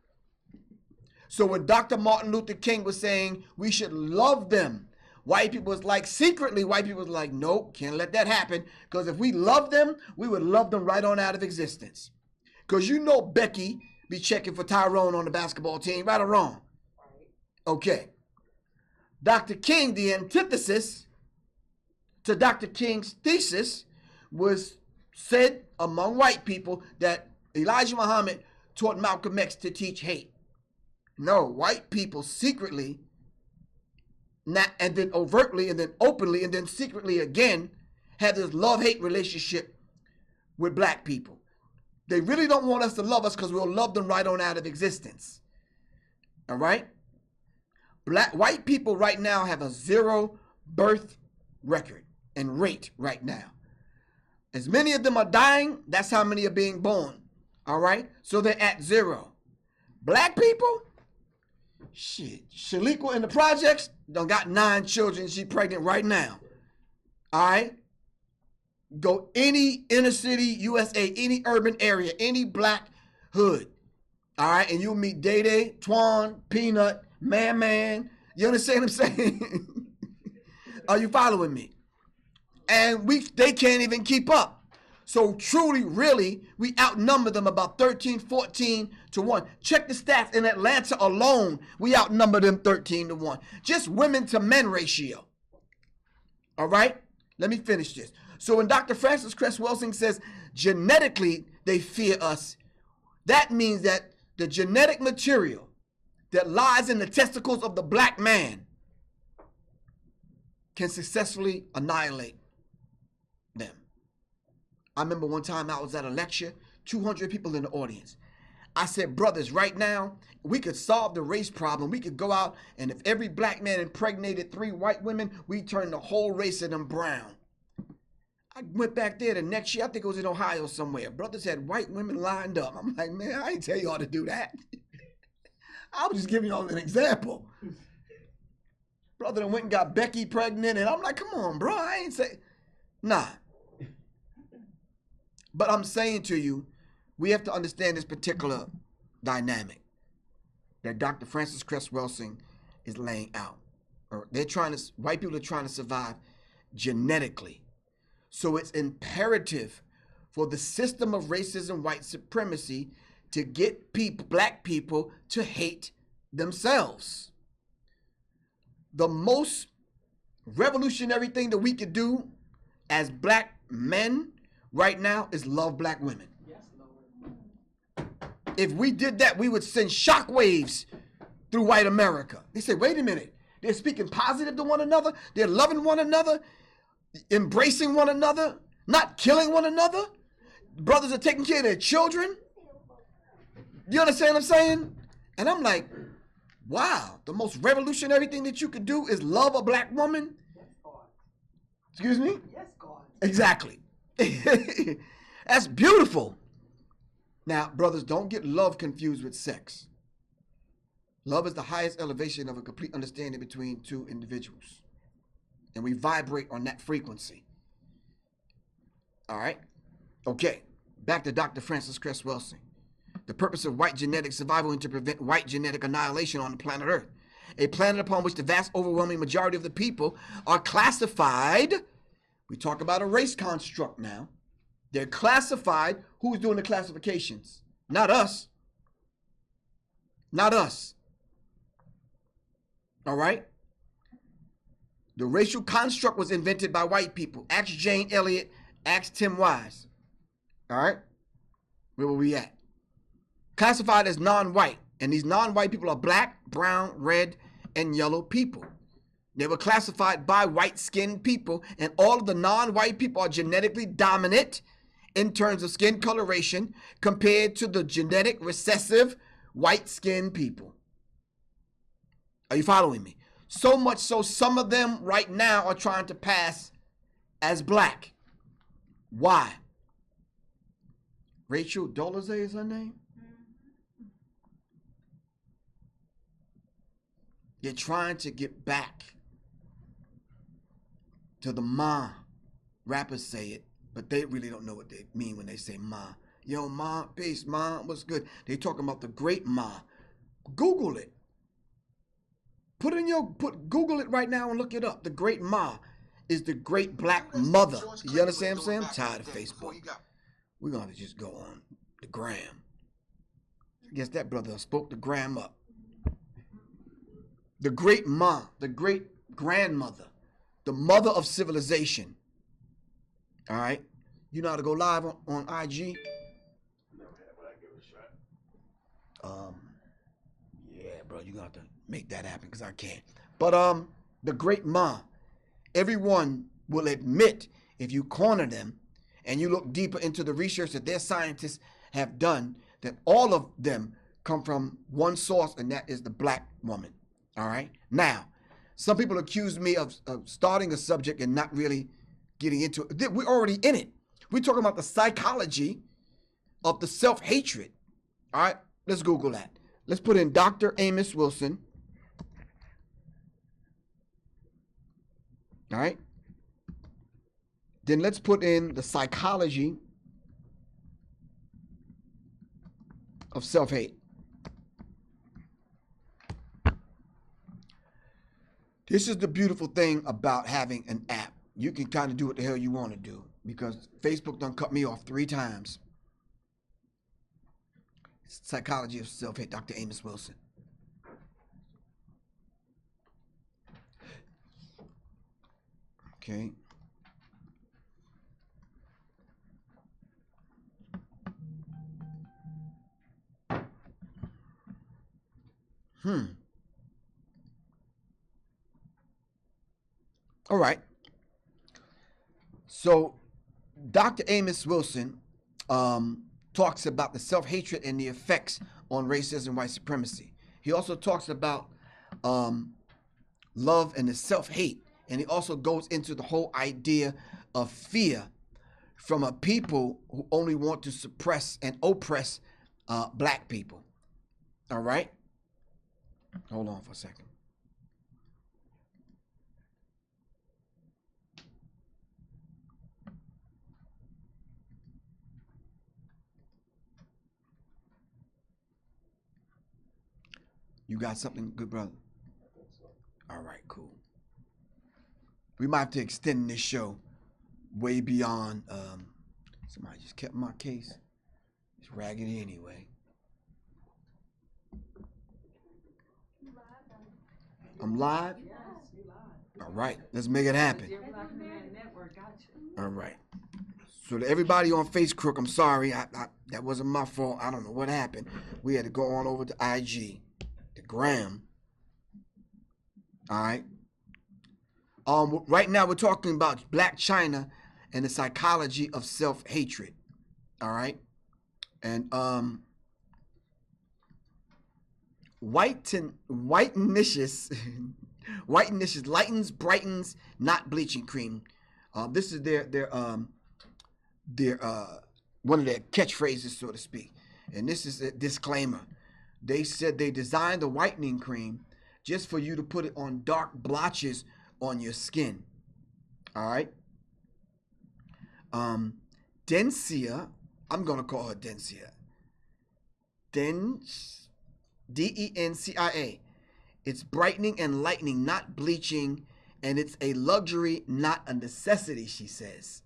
So when Dr. Martin Luther King was saying we should love them, white people was like, secretly, white people was like, nope, can't let that happen. Because if we love them, we would love them right on out of existence. Because you know Becky be checking for Tyrone on the basketball team, right or wrong? Okay. Dr. King, the antithesis to Dr. King's thesis was said among white people that Elijah Muhammad taught Malcolm X to teach hate. No, white people secretly, and then overtly, and then openly, and then secretly again, have this love-hate relationship with black people. They really don't want us to love us because we'll love them right on out of existence. All right? White people right now have a 0 birth record and rate right now. As many of them are dying, that's how many are being born. All right? So they're at 0. Black people, Shit, Shaliqua in the projects done got 9 children. She pregnant right now. All right? Go any inner city, USA, any urban area, any black hood. All right? And you'll meet Day Day, Twan, Peanut, Man. You understand what I'm saying? Are you following me? And they can't even keep up. So truly, really, we outnumber them about 13, 14 to 1. Check the stats. In Atlanta alone, we outnumber them 13 to 1. Just women to men ratio. All right? Let me finish this. So when Dr. Frances Cress Welsing says genetically they fear us, that means that the genetic material that lies in the testicles of the black man can successfully annihilate them. I remember one time I was at a lecture, 200 people in the audience. I said, brothers, right now, we could solve the race problem. We could go out, and if every black man impregnated 3 white women, we turn the whole race of them brown. I went back there the next year, I think it was in Ohio somewhere. Brothers had white women lined up. I'm like, man, I ain't tell y'all to do that. I was just giving y'all an example. Brother went and got Becky pregnant, and I'm like, come on, bro, I ain't say, nah. But I'm saying to you, we have to understand this particular dynamic that Dr. Frances Cress Welsing is laying out. Or white people are trying to survive genetically. So it's imperative for the system of racism, white supremacy, to get black people to hate themselves. The most revolutionary thing that we could do as black men right now is love black women. Yes, Lord. If we did that, we would send shockwaves through white America. They say, wait a minute, they're speaking positive to one another, they're loving one another, embracing one another, not killing one another. Brothers are taking care of their children. You understand what I'm saying? And I'm like, wow, the most revolutionary thing that you could do is love a black woman? Yes, God. Excuse me? Yes, God. Exactly. That's beautiful. Now, brothers, don't get love confused with sex. Love is the highest elevation of a complete understanding between 2 individuals. And we vibrate on that frequency. All right? Okay. Back to Dr. Frances Cress Welsing. The purpose of white genetic survival is to prevent white genetic annihilation on the planet Earth. A planet upon which the vast overwhelming majority of the people are classified. We talk about a race construct now. They're classified. Who's doing the classifications? Not us. Not us. All right? The racial construct was invented by white people. Ask Jane Elliott. Ask Tim Wise. All right? Where were we at? Classified as non-white. And these non-white people are black, brown, red, and yellow people. They were classified by white-skinned people, and all of the non-white people are genetically dominant in terms of skin coloration compared to the genetic recessive white-skinned people. Are you following me? So much so, some of them right now are trying to pass as black. Why? Rachel Dolezal is her name? They're trying to get back to the ma. Rappers say it, but they really don't know what they mean when they say ma. Yo, ma, peace, ma, what's good? They talking about the great ma. Google it. Google it right now and look it up. The great ma is the great black mother. You understand what I'm saying? I'm tired of Facebook. We're going to just go on the gram. I guess that brother spoke the gram up. The great ma, the great grandmother, the mother of civilization. All right? You know how to go live on IG? Never had, but I give it a shot. Yeah, bro, you're going to have to make that happen because I can't. But the great ma, everyone will admit if you corner them and you look deeper into the research that their scientists have done, that all of them come from one source, and that is the black woman. All right. Now, some people accuse me of starting a subject and not really getting into it. We're already in it. We're talking about the psychology of the self-hatred. All right. Let's Google that. Let's put in Dr. Amos Wilson. All right. Then let's put in the psychology of self-hate. This is the beautiful thing about having an app. You can kind of do what the hell you want to do because Facebook done cut me off 3 times. Psychology of self-hate, Dr. Amos Wilson. Okay. All right. So Dr. Amos Wilson talks about the self-hatred and the effects on racism and white supremacy. He also talks about love and the self-hate. And he also goes into the whole idea of fear from a people who only want to suppress and oppress black people. All right? Hold on for a second. You got something, good brother? All right, cool. We might have to extend this show way beyond. Somebody just kept my case. It's raggedy anyway. I'm live? Yes, you live. All right, let's make it happen. Dear Black Man Network got you. All right. So to everybody on Facebook, I'm sorry. That wasn't my fault. I don't know what happened. We had to go on over to IG, the gram. All right. Right now we're talking about Blac Chyna and the psychology of self-hatred. All right. And Whitenicious lightens, brightens, not bleaching cream. This is their one of their catchphrases, so to speak. And this is a disclaimer. They said they designed the whitening cream just for you to put it on dark blotches on your skin. All right. Dencia, I'm gonna call her Dencia. Dencia. It's brightening and lightening, not bleaching, and it's a luxury, not a necessity, she says.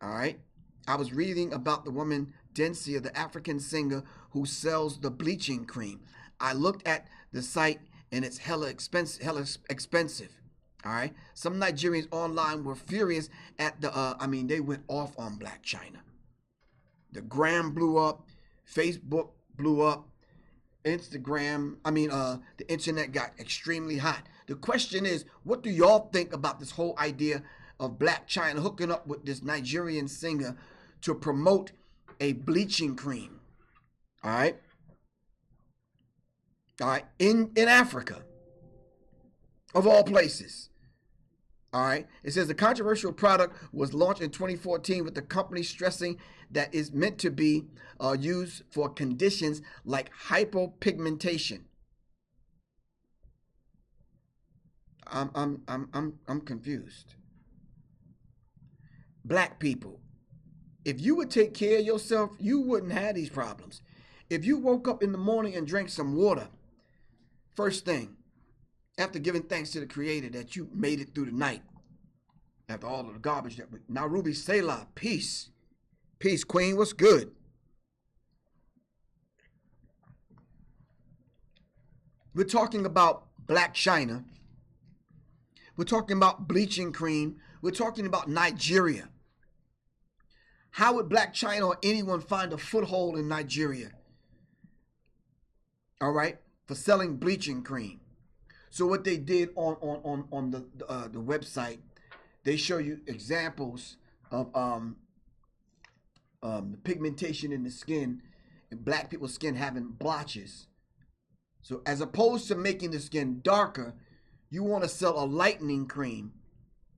All right. I was reading about the woman Dencia, the African singer who sells the bleaching cream. I looked at the site and it's hella expensive. All right. Some Nigerians online were furious at the, they went off on Blac Chyna. The gram blew up, Facebook blew up, Instagram, the internet got extremely hot. The question is, what do y'all think about this whole idea of Blac Chyna hooking up with this Nigerian singer to promote a bleaching cream? All right. All right. In Africa, of all places. All right. It says the controversial product was launched in 2014 with the company stressing that it's meant to be used for conditions like hypopigmentation. I'm confused. Black people, if you would take care of yourself, you wouldn't have these problems. If you woke up in the morning and drank some water, first thing, after giving thanks to the Creator that you made it through the night, after all of the garbage that we, now Ruby Selah, peace. Peace, Queen, what's good? We're talking about Blac Chyna. We're talking about bleaching cream. We're talking about Nigeria. How would Blac Chyna or anyone find a foothold in Nigeria? All right, for selling bleaching cream. So what they did on the website, they show you examples of the pigmentation in the skin, and black people's skin having blotches. So as opposed to making the skin darker, you want to sell a lightening cream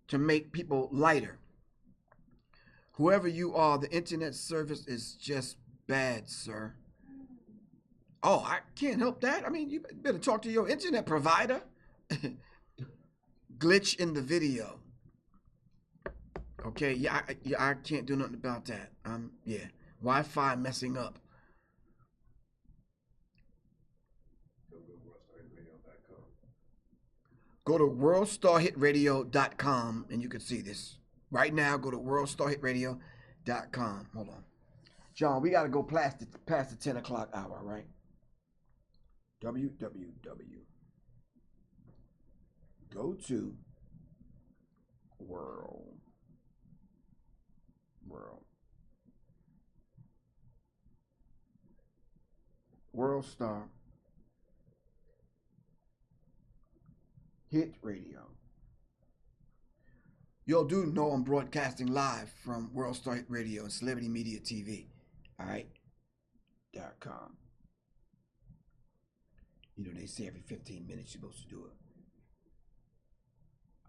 to make people lighter. Whoever you are, the internet service is just bad, sir. Oh, I can't help that. I mean, you better talk to your internet provider. glitch in the video. Okay, yeah, I can't do nothing about that. Yeah, Wi-Fi messing up. Go to worldstarhitradio.com and you can see this. Right now, go to worldstarhitradio.com. Hold on. John, we got to go past the 10 o'clock hour, right? www. Go to WorldStar Hit Radio. Y'all do know I'm broadcasting live from WorldStar Hit Radio and Celebrity Media TV. All right? .com. You know, they say every 15 minutes you're supposed to do it.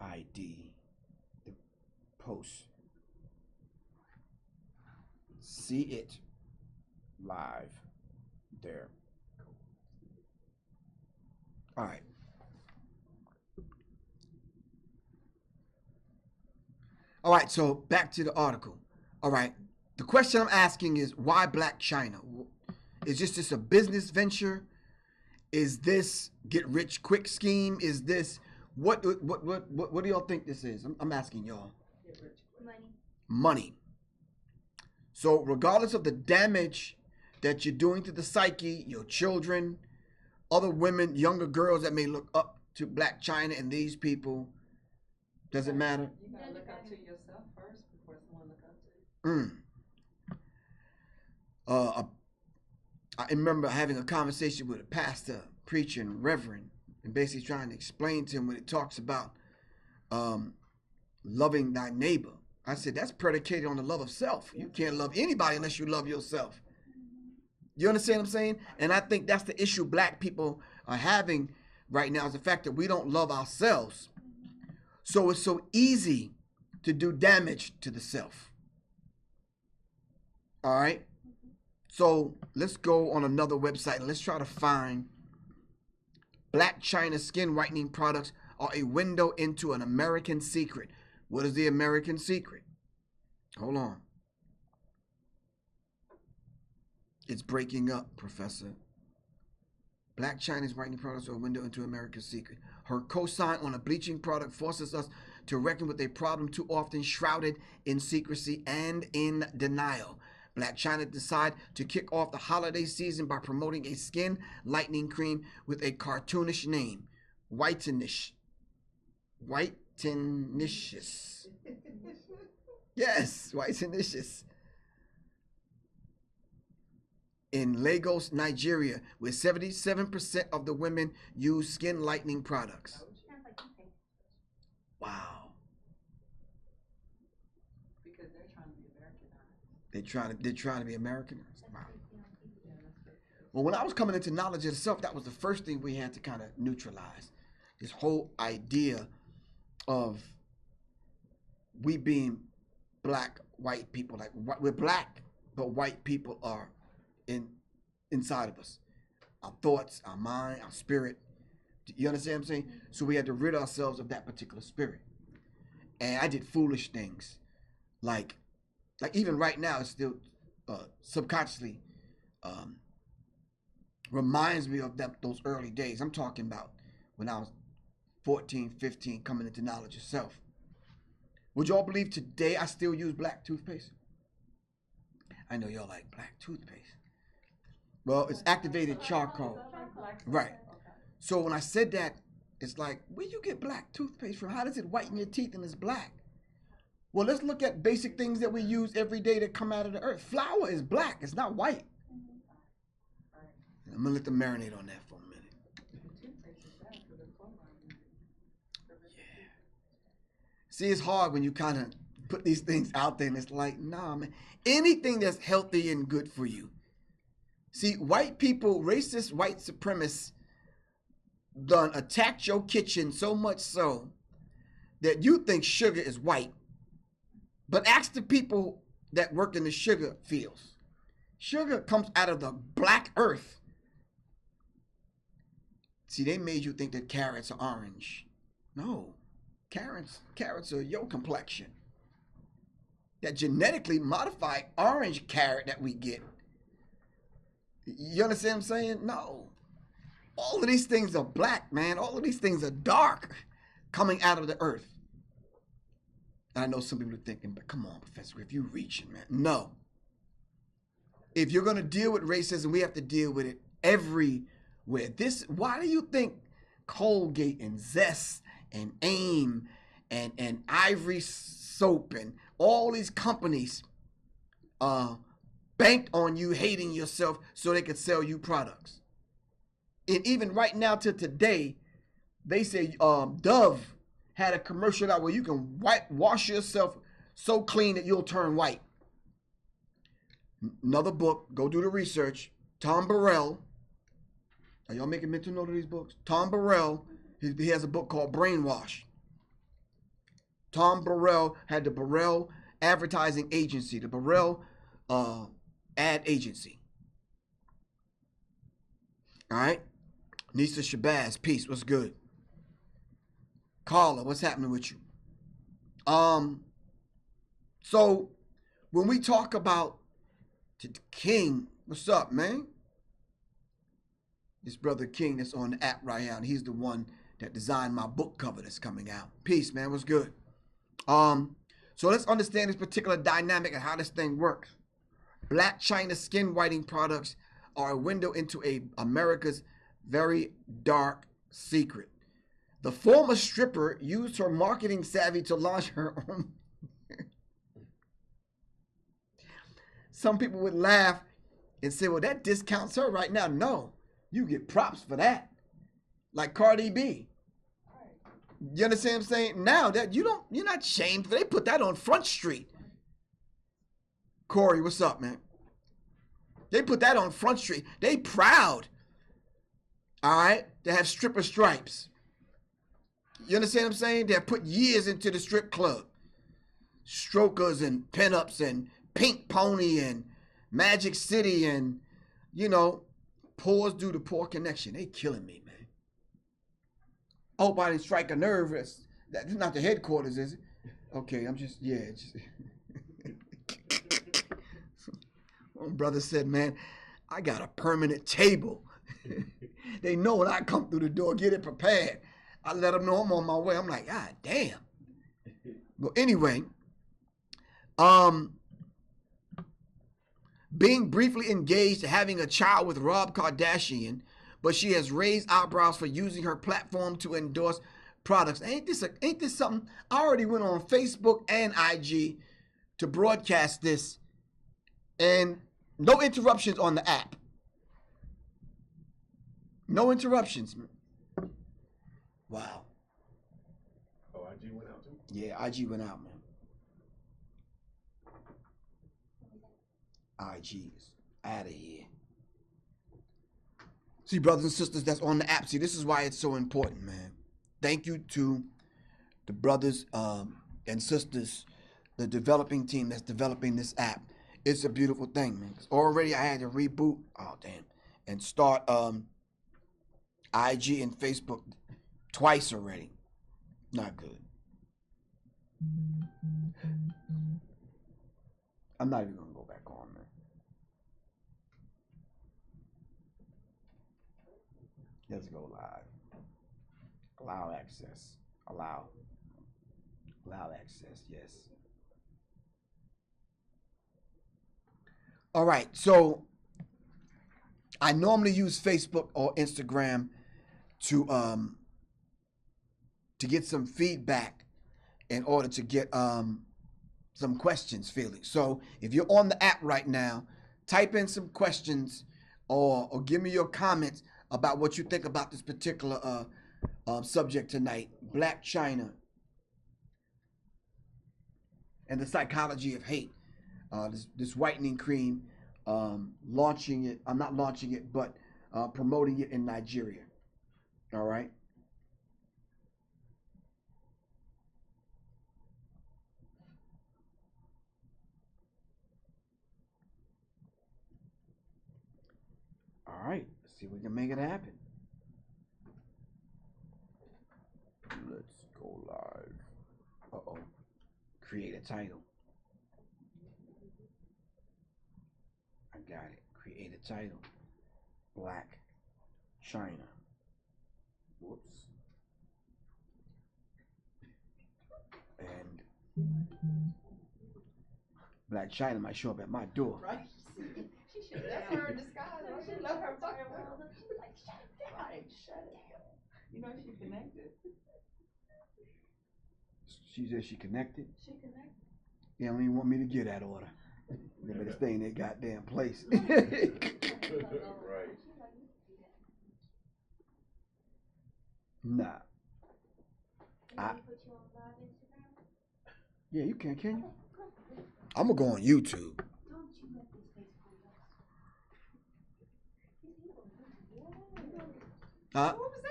ID. The post. See it live there. All right. All right, so back to the article. All right, the question I'm asking is, why Blac Chyna? Is this a business venture? Is this get rich quick scheme? Is this what do y'all think this is? I'm asking y'all. Money. So regardless of the damage that you're doing to the psyche, your children, other women, younger girls that may look up to Blac Chyna and these people, does it matter? You gotta look up to yourself first before someone look up to you. I remember having a conversation with a pastor, preacher, and reverend, and basically trying to explain to him when it talks about loving thy neighbor. I said, that's predicated on the love of self. You can't love anybody unless you love yourself. You understand what I'm saying? And I think that's the issue black people are having right now, is the fact that we don't love ourselves. So it's so easy to do damage to the self. All right? So let's go on another website and let's try to find Blac Chyna skin whitening products are a window into an American secret. What is the American secret? Hold on. It's breaking up, Professor. Blac Chyna's whitening products are a window into America's secret. Her cosign on a bleaching product forces us to reckon with a problem too often shrouded in secrecy and in denial. Blac Chyna decided to kick off the holiday season by promoting a skin lightening cream with a cartoonish name, Whitenicious. Yes, Whitenicious. In Lagos, Nigeria, where 77% of the women use skin lightening products. Wow. Because they're trying to be Americanized. They're trying to be Americanized. Wow. Well, when I was coming into knowledge of self, that was the first thing we had to kind of neutralize. This whole idea of we being black, white people. Like, we're black, but white people are inside of us. Our thoughts, our mind, our spirit. You understand what I'm saying? So we had to rid ourselves of that particular spirit. And I did foolish things. Like even right now, it's still subconsciously reminds me of those early days. I'm talking about when I was 14, 15, coming into knowledge of self. Would y'all believe today I still use black toothpaste? I know y'all like black toothpaste. Well, it's activated charcoal. Right. So when I said that, it's like, where you get black toothpaste from? How does it whiten your teeth and it's black? Well, let's look at basic things that we use every day that come out of the earth. Flour is black. It's not white. I'm going to let them marinate on that for a minute. Yeah. See, it's hard when you kind of put these things out there and it's like, nah, man. Anything that's healthy and good for you. See, white people, racist white supremacists, done attacked your kitchen so much so that you think sugar is white. But ask the people that work in the sugar fields. Sugar comes out of the black earth. See, they made you think that carrots are orange. No. carrots are your complexion. That genetically modified orange carrot that we get. You understand what I'm saying? No. All of these things are black, man. All of these things are dark coming out of the earth. And I know some people are thinking, but come on, Professor Griff, you're reaching, man. No. If you're going to deal with racism, we have to deal with it everywhere. Why do you think Colgate and Zest and AIM and Ivory Soap and all these companies banked on you hating yourself so they could sell you products? And even right now to today, they say Dove had a commercial out where you can wash yourself so clean that you'll turn white. Another book, go do the research. Tom Burrell. Are y'all making mental note of these books? Tom Burrell, he has a book called Brainwash. Tom Burrell had the Burrell Advertising Agency, the Burrell Ad Agency. All right? Nisa Shabazz, peace, what's good? Carla, what's happening with you? So when we talk about King, what's up, man? This brother King that's on the app right now, he's the one that designed my book cover that's coming out. Peace, man, what's good? So let's understand this particular dynamic and how this thing works. Blac Chyna skin whitening products are a window into America's very dark secret. The former stripper used her marketing savvy to launch her own. Some people would laugh and say, well, that discounts her right now. No, you get props for that. Like Cardi B. You understand what I'm saying? Now that you're not shamed. They put that on Front Street. Corey, what's up, man? They put that on Front Street. They proud, all right, to have stripper stripes. You understand what I'm saying? They have put years into the strip club. Strokers and pinups and Pink Pony and Magic City and, Poors due to poor connection. They killing me, man. I hope I didn't strike a nerve. That's not the headquarters, is it? Okay, I'm just. One brother said, man, I got a permanent table. They know when I come through the door, get it prepared. I let them know I'm on my way. I'm like, God damn. But anyway, being briefly engaged to having a child with Rob Kardashian, but she has raised eyebrows for using her platform to endorse products. Ain't this something? I already went on Facebook and IG to broadcast this, and no interruptions on the app. No interruptions. Wow. Oh, IG went out too? Yeah, IG went out, man. IG is out of here. See, brothers and sisters that's on the app, see, this is why it's so important, man. Thank you to the brothers and sisters, the developing team that's developing this app. It's a beautiful thing, man. 'Cause already I had to reboot, and start IG and Facebook twice already. Not good. I'm not even gonna go back on, man. Let's go live. Allow access. Allow access, yes. All right, so I normally use Facebook or Instagram to get some feedback in order to get some questions, Felix. So if you're on the app right now, type in some questions or give me your comments about what you think about this particular subject tonight, Blac Chyna and the psychology of hate. This whitening cream, launching it. I'm not launching it, but promoting it in Nigeria. All right. All right. Let's see if we can make it happen. Let's go live. create a title. I got it. Create a title. Blac Chyna. Whoops. And Blac Chyna might show up at my door. Right? She should. That's her disguise. Right? She love her fucking world. She's like, shut it down. Right, shut it down. You know she connected. She said she connected. She connected. They don't even want me to get that order. They better stay in their goddamn place. Right. Nah. Yeah, you can you? I'm gonna go on YouTube. What was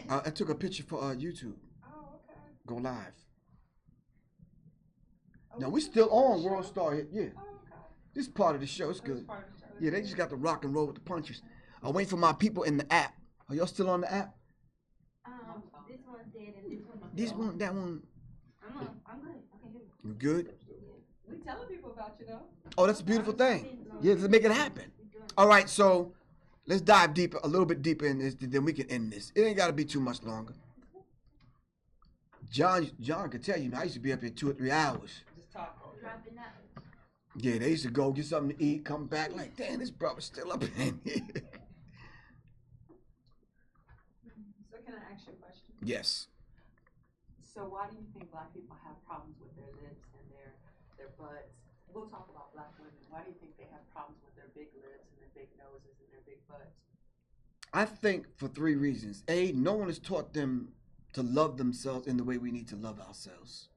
that? I took a picture for YouTube. Oh, okay. Go live. Oh, Now we still on World Star Hit. Yeah, Oh, okay. this is part of the show. It's That was good. part of the show. Yeah, they just got to rock and roll with the punches. I'm waiting for my people in the app. Are y'all still on the app? This one's dead and this one's This one, that one. I'm good. Okay, here we You good? We telling people about you though. Oh, that's a beautiful thing. Yeah, let's make it happen. All right, so let's dive deeper, a little bit deeper in this, then we can end this. It ain't got to be too much longer. John could tell you, I used to be up here 2 or 3 hours. Just talk. dropping out. Yeah, they used to go get something to eat, come back like, damn, this brother's still up in here. So can I ask you a question? Yes. So why do you think black people have problems with their lips and their butts? We'll talk about black women. Why do you think they have problems with their big lips and their big noses and their big butts? I think for 3 reasons. A, no one has taught them to love themselves in the way we need to love ourselves.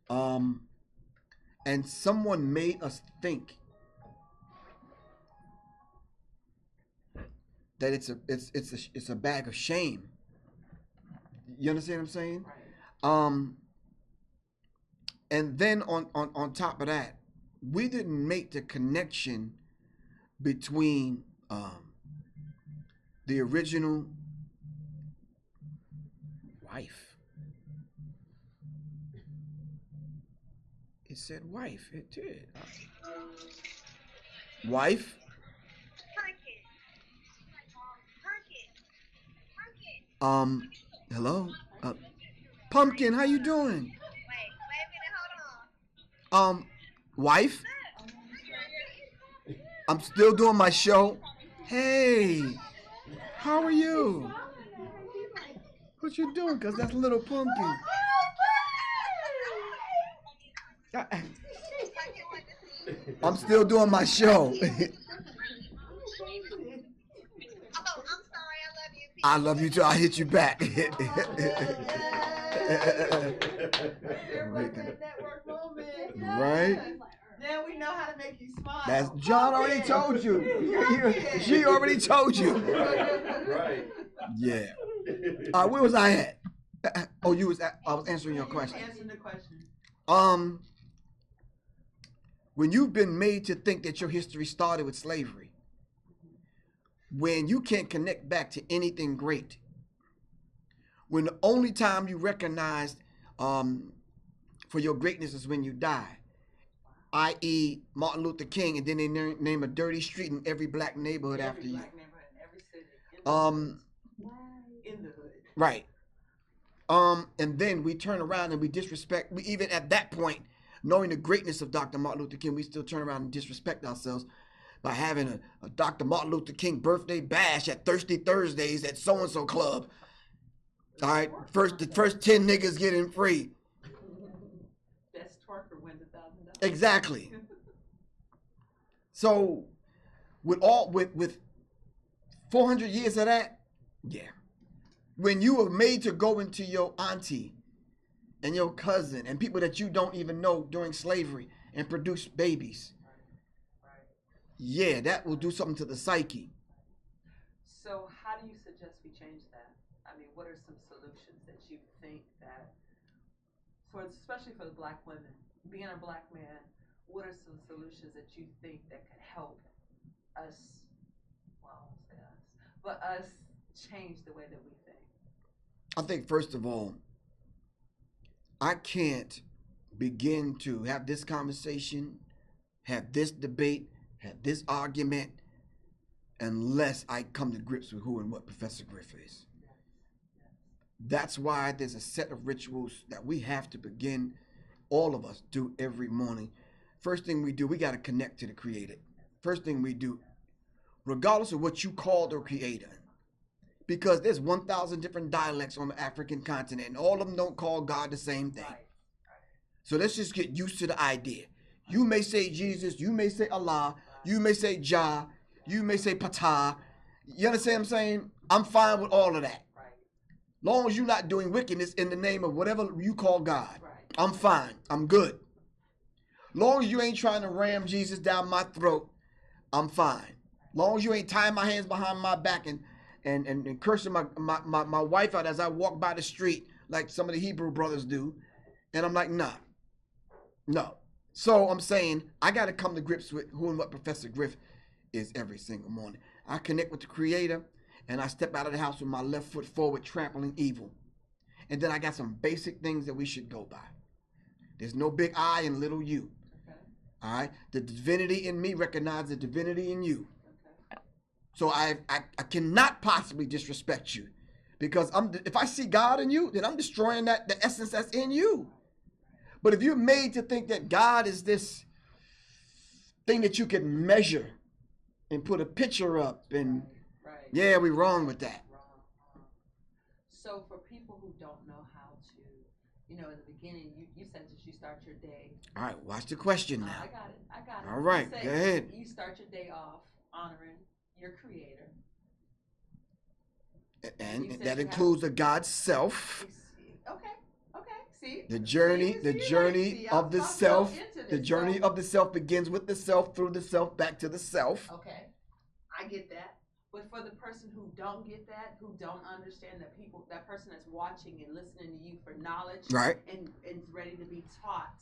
And someone made us think that it's a bag of shame. You understand what I'm saying? Right. And then on top of that, we didn't make the connection between the original wife. It said wife. It did. Wife. Hello. Pumpkin, how you doing? Wait a minute, hold on. Wife. I'm still doing my show. Hey, how are you? What you doing? Cause that's little pumpkin. I'm still doing my show. Oh, I'm sorry, I love you too. I'll hit you back. Network moment. Right? Now we know how to make you smile. That's John already told you. She already told you. Right. Yeah. Where was I at? Oh, you was at, I was answering your question. Answering the question. When you've been made to think that your history started with slavery, when you can't connect back to anything great, when the only time you recognized for your greatness is when you die, i.e. Martin Luther King, and then they name a dirty street in every black neighborhood after you. Black neighborhood in every city. In the hood. Right. And then we turn around and we disrespect, we even at that point, knowing the greatness of Dr. Martin Luther King, we still turn around and disrespect ourselves by having a Dr. Martin Luther King birthday bash at Thirsty Thursdays at so-and-so club. All right, the first 10 niggas getting free. Best twerker wins $1,000. Exactly. So with 400 years of that, yeah. When you were made to go into your auntie and your cousin and people that you don't even know during slavery and produce babies, yeah, that will do something to the psyche. So how do you suggest we change that? I mean, what are some solutions that you think that, especially for the black women, being a black man, what are some solutions that you think that could help us, well, I won't say us, but us change the way that we think? I think, first of all, I can't begin to have this conversation, have this debate, have this argument, unless I come to grips with who and what Professor Griff is. That's why there's a set of rituals that we have to begin, all of us do every morning. First thing we do, we got to connect to the Creator. First thing we do, regardless of what you call the Creator, because there's 1,000 different dialects on the African continent, and all of them don't call God the same thing. So let's just get used to the idea. You may say Jesus, you may say Allah, you may say Jah, you may say Ptah. You understand what I'm saying? I'm fine with all of that. Long as you're not doing wickedness in the name of whatever you call God, I'm fine. I'm good. Long as you ain't trying to ram Jesus down my throat, I'm fine. Long as you ain't tying my hands behind my back and cursing my wife out as I walk by the street like some of the Hebrew brothers do. And I'm like, nah, no. So I'm saying I got to come to grips with who and what Professor Griff is every single morning. I connect with the Creator, and I step out of the house with my left foot forward, trampling evil. And then I got some basic things that we should go by. There's no big I and little you. Okay. All right? The divinity in me recognizes the divinity in you. Okay. So I cannot possibly disrespect you, because if I see God in you, then I'm destroying the essence that's in you. But if you're made to think that God is this thing that you can measure and put a picture up, and yeah, we're wrong with that. So for people who don't know how to, in the beginning, you said that you start your day. All right, watch the question now. I got it. All right, go ahead. You start your day off honoring your Creator. And that includes the God self. Okay. See? The journey of the self. The journey of the self begins with the self, through the self, back to the self. Okay. I get that. But for the person who don't get that, who don't understand that person that's watching and listening to you for knowledge, right, and ready to be taught,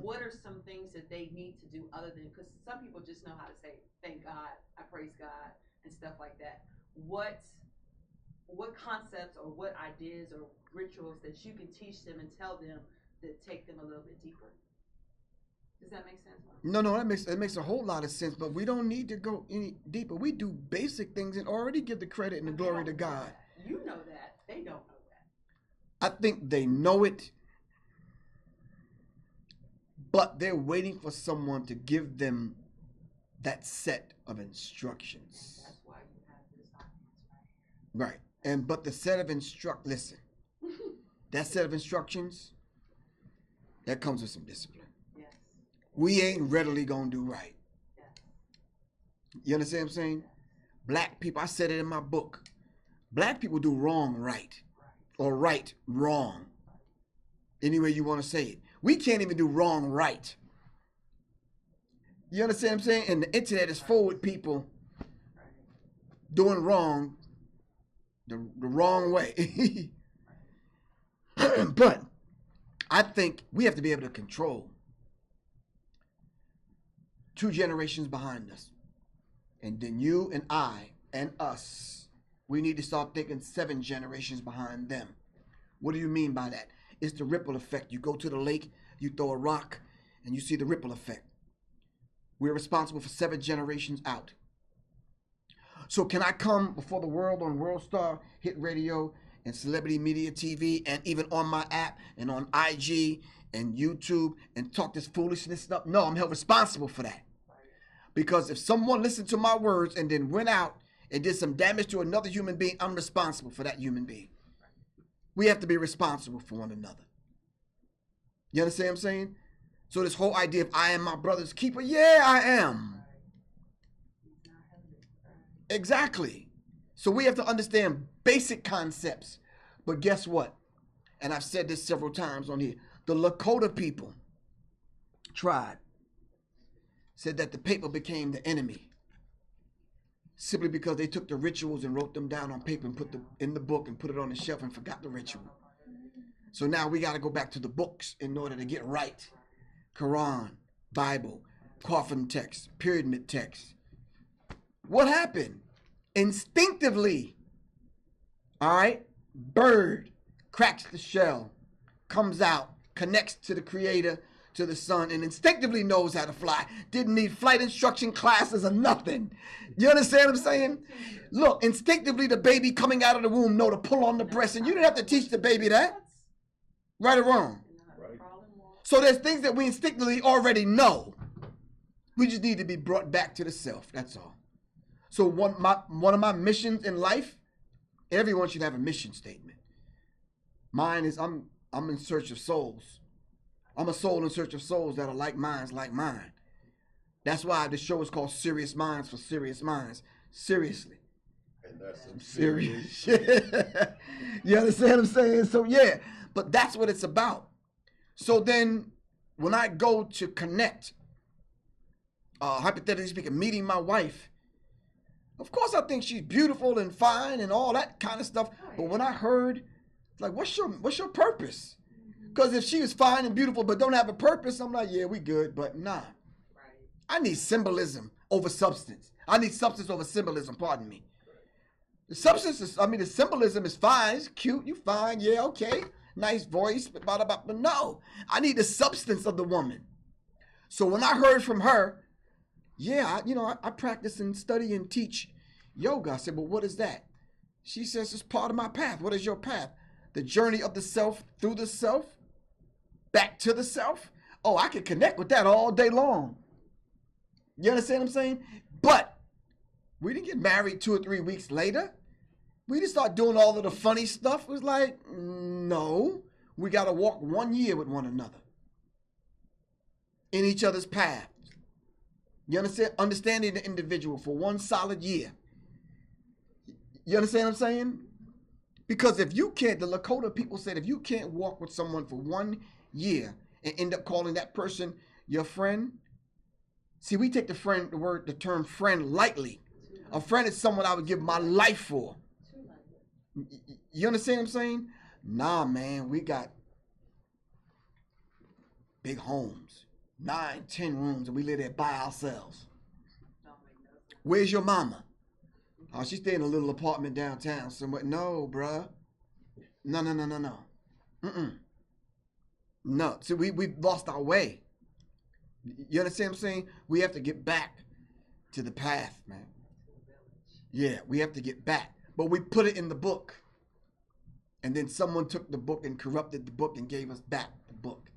what are some things that they need to do other than, because some people just know how to say, thank God, I praise God, and stuff like that. What concepts or what ideas or rituals that you can teach them and tell them that take them a little bit deeper? Does that make sense? No, it makes a whole lot of sense, but we don't need to go any deeper. We do basic things and already give the credit and the glory to God. You know that. They don't know that. I think they know it, but they're waiting for someone to give them that set of instructions. That's why you have this audience right here. Right. But the set of listen, that set of instructions, that comes with some discipline. We ain't readily gonna do right. You understand what I'm saying? Black people, I said it in my book. Black people do wrong right, or right wrong. Any way you want to say it. We can't even do wrong right. You understand what I'm saying? And the internet is full with people doing wrong the wrong way. But I think we have to be able to control 2 generations behind us. And then you and I and us, we need to start thinking 7 generations behind them. What do you mean by that? It's the ripple effect. You go to the lake, you throw a rock, and you see the ripple effect. We're responsible for 7 generations out. So can I come before the world on World Star, Hit Radio, and Celebrity Media TV, and even on my app, and on IG, and YouTube, and talk this foolishness stuff? No, I'm held responsible for that. Because if someone listened to my words and then went out and did some damage to another human being, I'm responsible for that human being. We have to be responsible for one another. You understand what I'm saying? So this whole idea of I am my brother's keeper, yeah, I am. Exactly. So we have to understand basic concepts. But guess what? And I've said this several times on here. The Lakota people tribe said that the paper became the enemy simply because they took the rituals and wrote them down on paper and put them in the book and put it on the shelf and forgot the ritual. So now we got to go back to the books in order to get right. Quran, Bible, coffin text, pyramid text. What happened? Instinctively, all right, bird cracks the shell, comes out, connects to the creator, to the sun, and instinctively knows how to fly. Didn't need flight instruction classes or nothing. You understand what I'm saying? Look, instinctively the baby coming out of the womb know to pull on the breast, and you didn't have to teach the baby that. Right or wrong? Right. So there's things that we instinctively already know. We just need to be brought back to the self. That's all. So one of my missions in life, everyone should have a mission statement. Mine is I'm in search of souls. I'm a soul in search of souls that are like minds, like mine. That's why the show is called Sirius Mindz, for serious minds. Seriously. And that's some Serious shit. You understand what I'm saying? So yeah, but that's what it's about. So then when I go to connect, hypothetically speaking, meeting my wife, of course I think she's beautiful and fine and all that kind of stuff. But when I heard, like, what's your purpose? Because if she is fine and beautiful but don't have a purpose, I'm like, yeah, we good, but nah. I need symbolism over substance. I need substance over symbolism, pardon me. The substance is, the symbolism is fine. It's cute, you fine, yeah, okay. Nice voice, but no. I need the substance of the woman. So when I heard from her, yeah, I practice and study and teach yoga. I said, well, what is that? She says, it's part of my path. What is your path? The journey of the self through the self, back to the self. Oh, I can connect with that all day long. You understand what I'm saying? But we didn't get married 2 or 3 weeks later. We didn't start doing all of the funny stuff. It was like, no, we got to walk 1 year with one another in each other's path. You understand? Understanding the individual for 1 solid year. You understand what I'm saying? Because if you can't, the Lakota people said, if you can't walk with someone for 1 year and end up calling that person your friend, see, we take the term friend lightly. A friend is someone I would give my life for. You understand what I'm saying? Nah, man, we got big homes, 9, 10 rooms, and we live there by ourselves. Where's your mama? Oh, she stay in a little apartment downtown somewhere. No, bruh. No. No. See, we lost our way. You understand what I'm saying? We have to get back to the path, man. Yeah, we have to get back. But we put it in the book. And then someone took the book and corrupted the book and gave us back the book.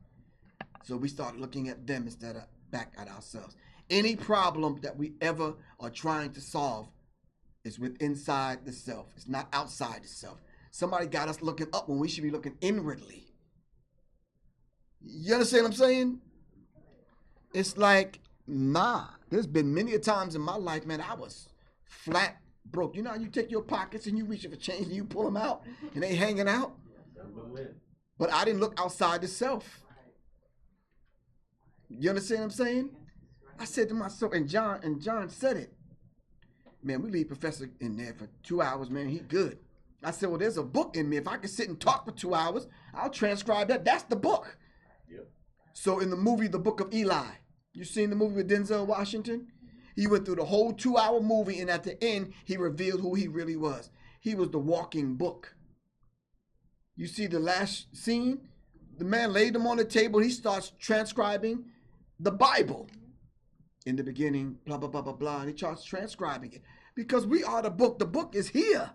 So we started looking at them instead of back at ourselves. Any problem that we ever are trying to solve is with inside the self. It's not outside the self. Somebody got us looking up when we should be looking inwardly. You understand what I'm saying? It's like, nah. There's been many a times in my life, man, I was flat broke. You know how you take your pockets and you reach for change and you pull them out and they hanging out? But I didn't look outside the self. You understand what I'm saying? I said to myself, and John said it. Man, we leave Professor in there for 2 hours, man. He good. I said, well, there's a book in me. If I can sit and talk for 2 hours, I'll transcribe that. That's the book. Yep. So in the movie, The Book of Eli, you seen the movie with Denzel Washington? He went through the whole 2-hour movie, and at the end, he revealed who he really was. He was the walking book. You see the last scene? The man laid them on the table. He starts transcribing the Bible. In the beginning, blah, blah, blah, blah, blah. And he starts transcribing it. Because we are the book. The book is here.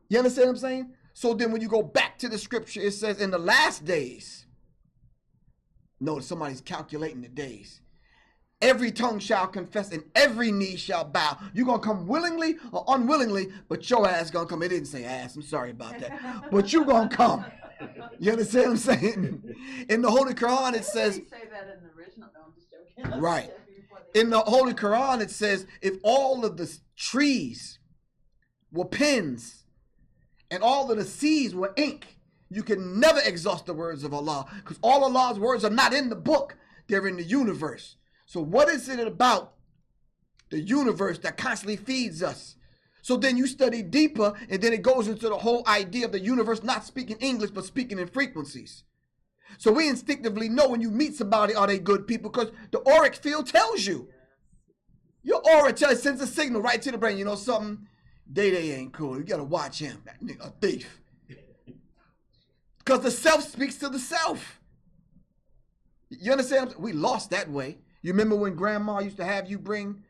You understand what I'm saying? So then when you go back to the scripture, it says in the last days. Notice somebody's calculating the days. Every tongue shall confess and every knee shall bow. You're going to come willingly or unwillingly, but your ass going to come. It didn't say ass. I'm sorry about that. But you're going to come. You understand what I'm saying? In the Holy Quran, it says. Say that in the original. No, I'm just joking. Right. In the Holy Quran, it says, if all of the trees were pens and all of the seas were ink, you can never exhaust the words of Allah, because all Allah's words are not in the book. They're in the universe. So what is it about the universe that constantly feeds us? So then you study deeper, and then it goes into the whole idea of the universe not speaking English, but speaking in frequencies. So we instinctively know when you meet somebody, are they good people? Because the auric field tells you. Your aura sends a signal right to the brain. You know something? Day ain't cool. You got to watch him. That nigga a thief. Because the self speaks to the self. You understand? We lost that way. You remember when grandma used to have you bring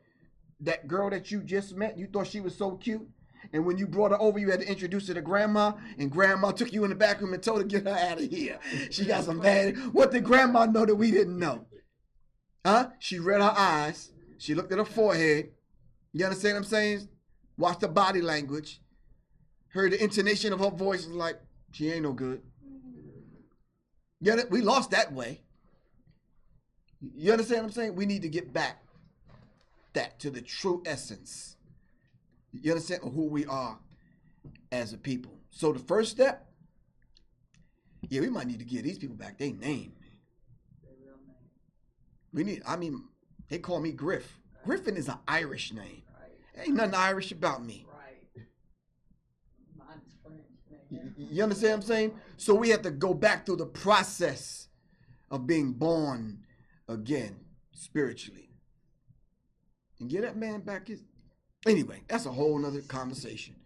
that girl that you just met? You thought she was so cute. And when you brought her over, you had to introduce her to grandma. And grandma took you in the back room and told her, get her out of here. She got some bad. What did grandma know that we didn't know? Huh? She read her eyes. She looked at her forehead. You understand what I'm saying? Watched her body language. Heard the intonation of her voice. Was like, she ain't no good. We lost that way. You understand what I'm saying? We need to get back that to the true essence. You understand who we are as a people. So the first step, yeah, we might need to give these people back their name. They call me Griff. Griffin is an Irish name. Ain't nothing Irish about me. Mine's French. You understand what I'm saying? So we have to go back through the process of being born again spiritually and get that man back his. Anyway, that's a whole nother conversation.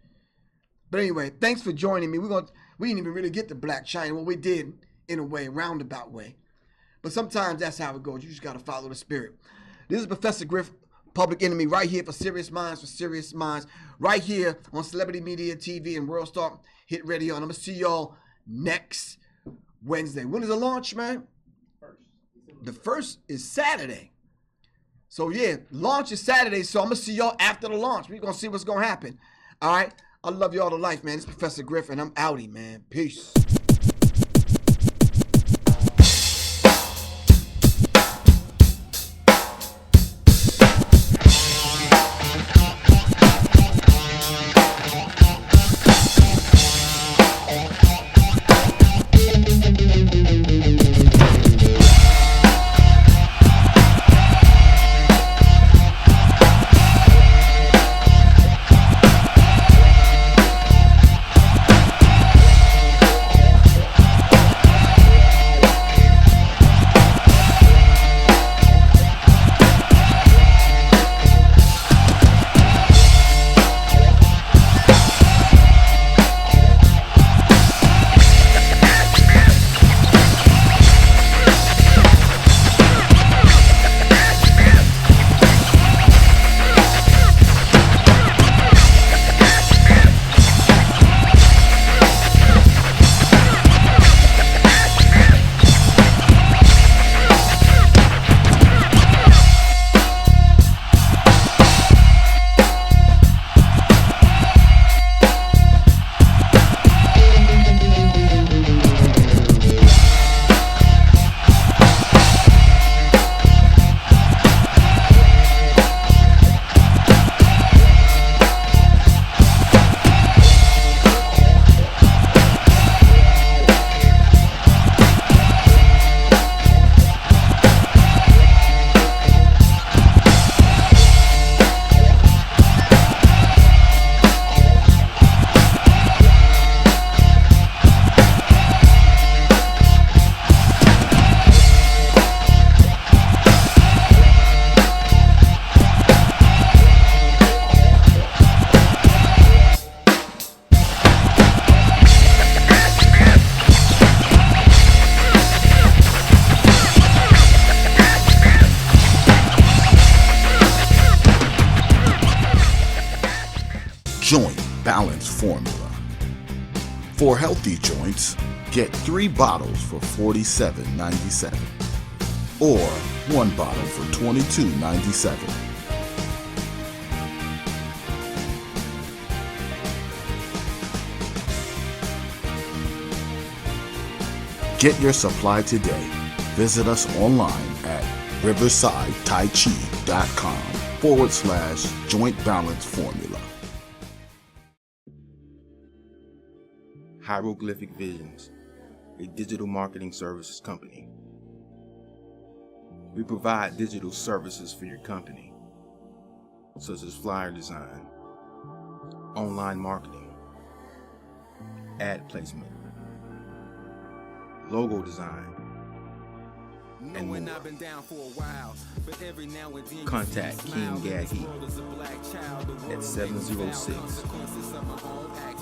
But anyway, thanks for joining me. We didn't even really get to Blac Chyna. Well, we did in a way, roundabout way. But sometimes that's how it goes. You just got to follow the spirit. This is Professor Griff, Public Enemy, right here for Sirius Mindz, right here on Celebrity Media TV and World Star Hit Radio. And I'm going to see y'all next Wednesday. When is the launch, man? The first is Saturday. So yeah, launch is Saturday. So I'm going to see y'all after the launch. We're going to see what's going to happen. All right? I love y'all to life, man. It's Professor Griff, and I'm outie, man. Peace. Joint Balance Formula. For healthy joints, get 3 bottles for $47.97 or 1 bottle for $22.97. Get your supply today. Visit us online at riversideTaichi.com/joint balance formula. Hieroglyphic Visions, a digital marketing services company. We provide digital services for your company, such as flyer design, online marketing, ad placement, logo design, and more. Contact King Gadhi at 706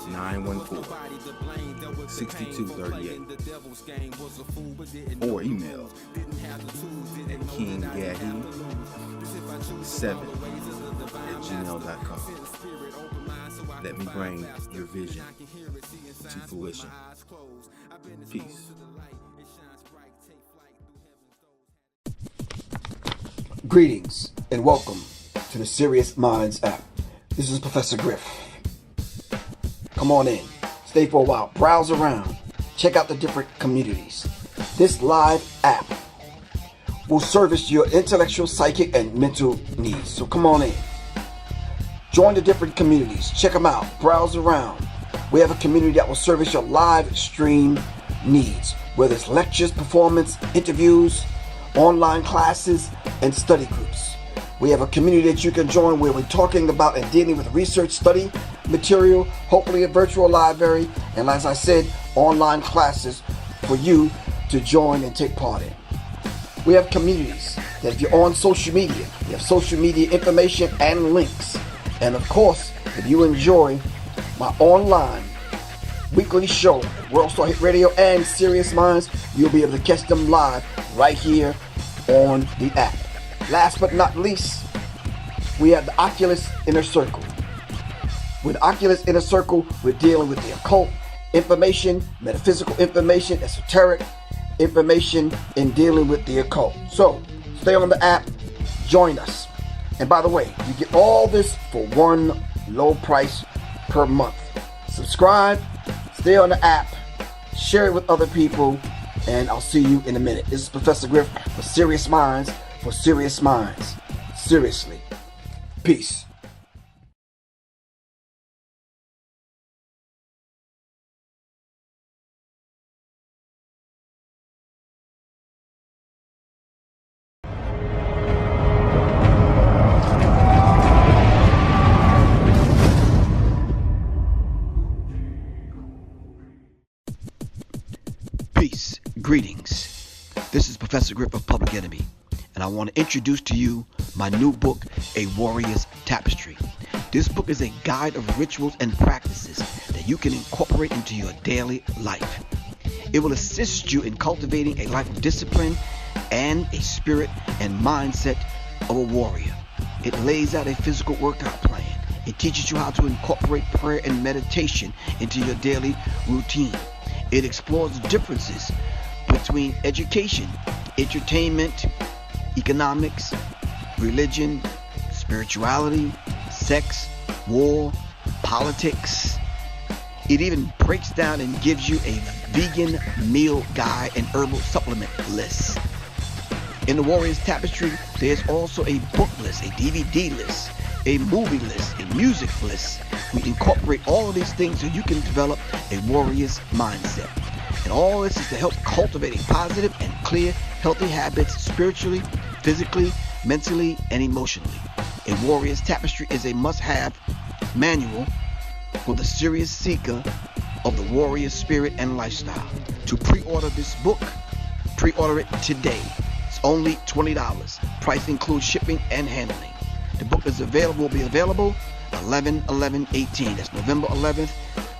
914-6238. Or email at kingyahoo7@gmail.com. Let me bring your vision to fruition. Peace. Greetings and welcome to the Sirius Mindz app. This is Professor Griff. Come on in, stay for a while, browse around, check out the different communities. This live app will service your intellectual, psychic, and mental needs. So come on in. Join the different communities, check them out, browse around. We have a community that will service your live stream needs, whether it's lectures, performance, interviews, online classes, and study groups. We have a community that you can join where we're talking about and dealing with research, study material, hopefully a virtual library, and as I said, online classes for you to join and take part in. We have communities that if you're on social media, we have social media information and links. And of course, if you enjoy my online weekly show, World Star Hit Radio and Sirius Mindz, you'll be able to catch them live right here on the app. Last but not least, we have the Oculus Inner Circle. With Oculus Inner Circle, we're dealing with the occult information, metaphysical information, esoteric information, in dealing with the occult. So, stay on the app, join us. And by the way, you get all this for one low price per month. Subscribe, stay on the app, share it with other people, and I'll see you in a minute. This is Professor Griff for Sirius Mindz, for Sirius Mindz. Seriously. Peace. Peace, greetings. This is Professor Griff of Public Enemy, and I want to introduce to you my new book, A Warrior's Tapestry. This book is a guide of rituals and practices that you can incorporate into your daily life. It will assist you in cultivating a life of discipline and a spirit and mindset of a warrior. It lays out a physical workout plan. It teaches you how to incorporate prayer and meditation into your daily routine. It explores the differences between education, entertainment, economics, religion, spirituality, sex, war, politics. It even breaks down and gives you a vegan meal guide and herbal supplement list. In the Warrior's Tapestry, there's also a book list, a DVD list, a movie list, a music list. We incorporate all of these things so you can develop a warrior's mindset. And all this is to help cultivate a positive and clear, healthy habits spiritually, physically, mentally, and emotionally. A Warrior's Tapestry is a must-have manual for the serious seeker of the warrior spirit and lifestyle. To pre-order this book, pre-order it today. It's only $20. Price includes shipping and handling. The book is will be available 11/11/18. That's November 11th,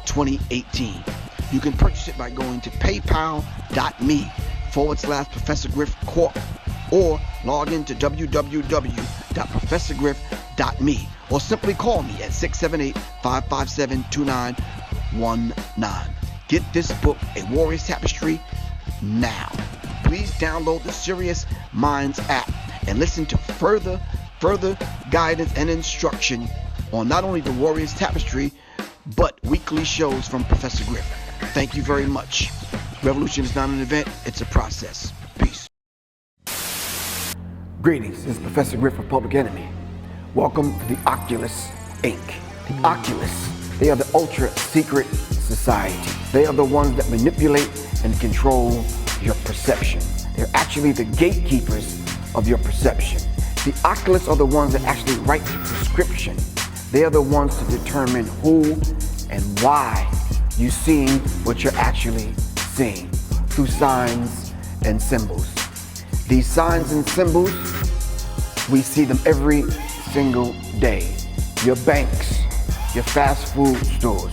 2018. You can purchase it by going to paypal.me/Professor Griff Corp or log into www.professorgriff.me or simply call me at 678-557-2919. Get this book, A Warrior's Tapestry, now. Please download the Sirius Mindz app and listen to further guidance and instruction on not only the Warrior's Tapestry, but weekly shows from Professor Griff. Thank you very much. Revolution is not an event, it's a process. Peace. Greetings, this is Professor Griff of Public Enemy. Welcome to the Oculus Inc. The Oculus, they are the ultra secret society. They are the ones that manipulate and control your perception. They're actually the gatekeepers of your perception. The Oculus are the ones that actually write the prescription. They are the ones to determine who and why you're seeing what you're actually seeing through signs and symbols. These signs and symbols, we see them every single day. Your banks, your fast food stores,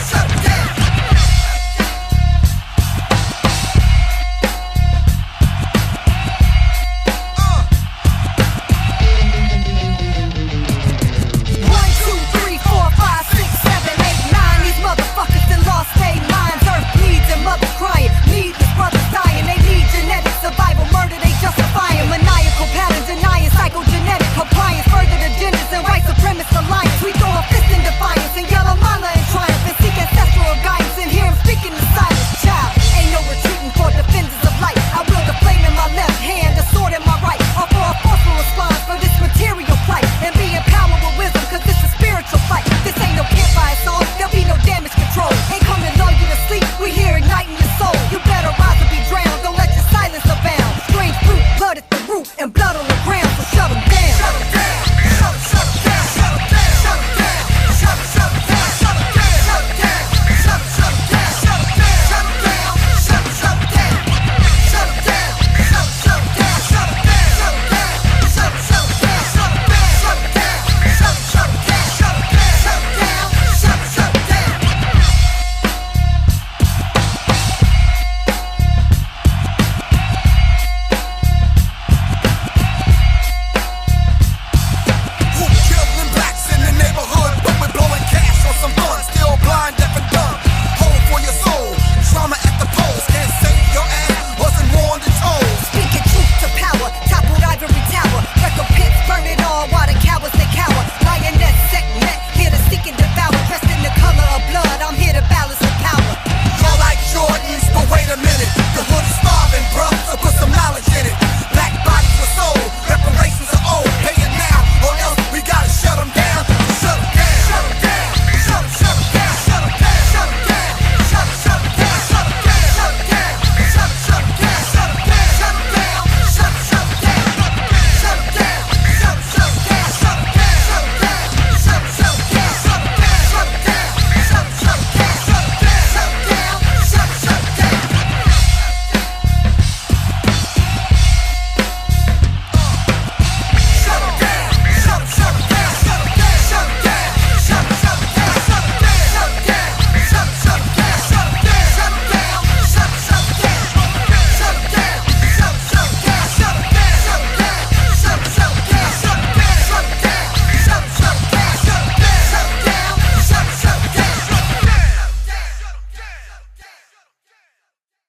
shut down. Survival, murder, they justifying maniacal pattern, denying psychogenetic compliance, further agendas and white supremacist alliance. We throw a fist in defiance and yell a mala in triumph and seek ancestral guidance and hear him speaking in silence. Child, ain't no retreating for defenders of light. I wield the flame in my left hand, the sword in my right, all for a forceful response for this material plight, and be empowered with wisdom, cause this is spiritual fight. This ain't no campfire song, there'll be no damage control. Ain't come to lull you to sleep, we here igniting your soul. You better rise or be drowned, don't let your silence abound. Strange fruit, blood at the root, and blood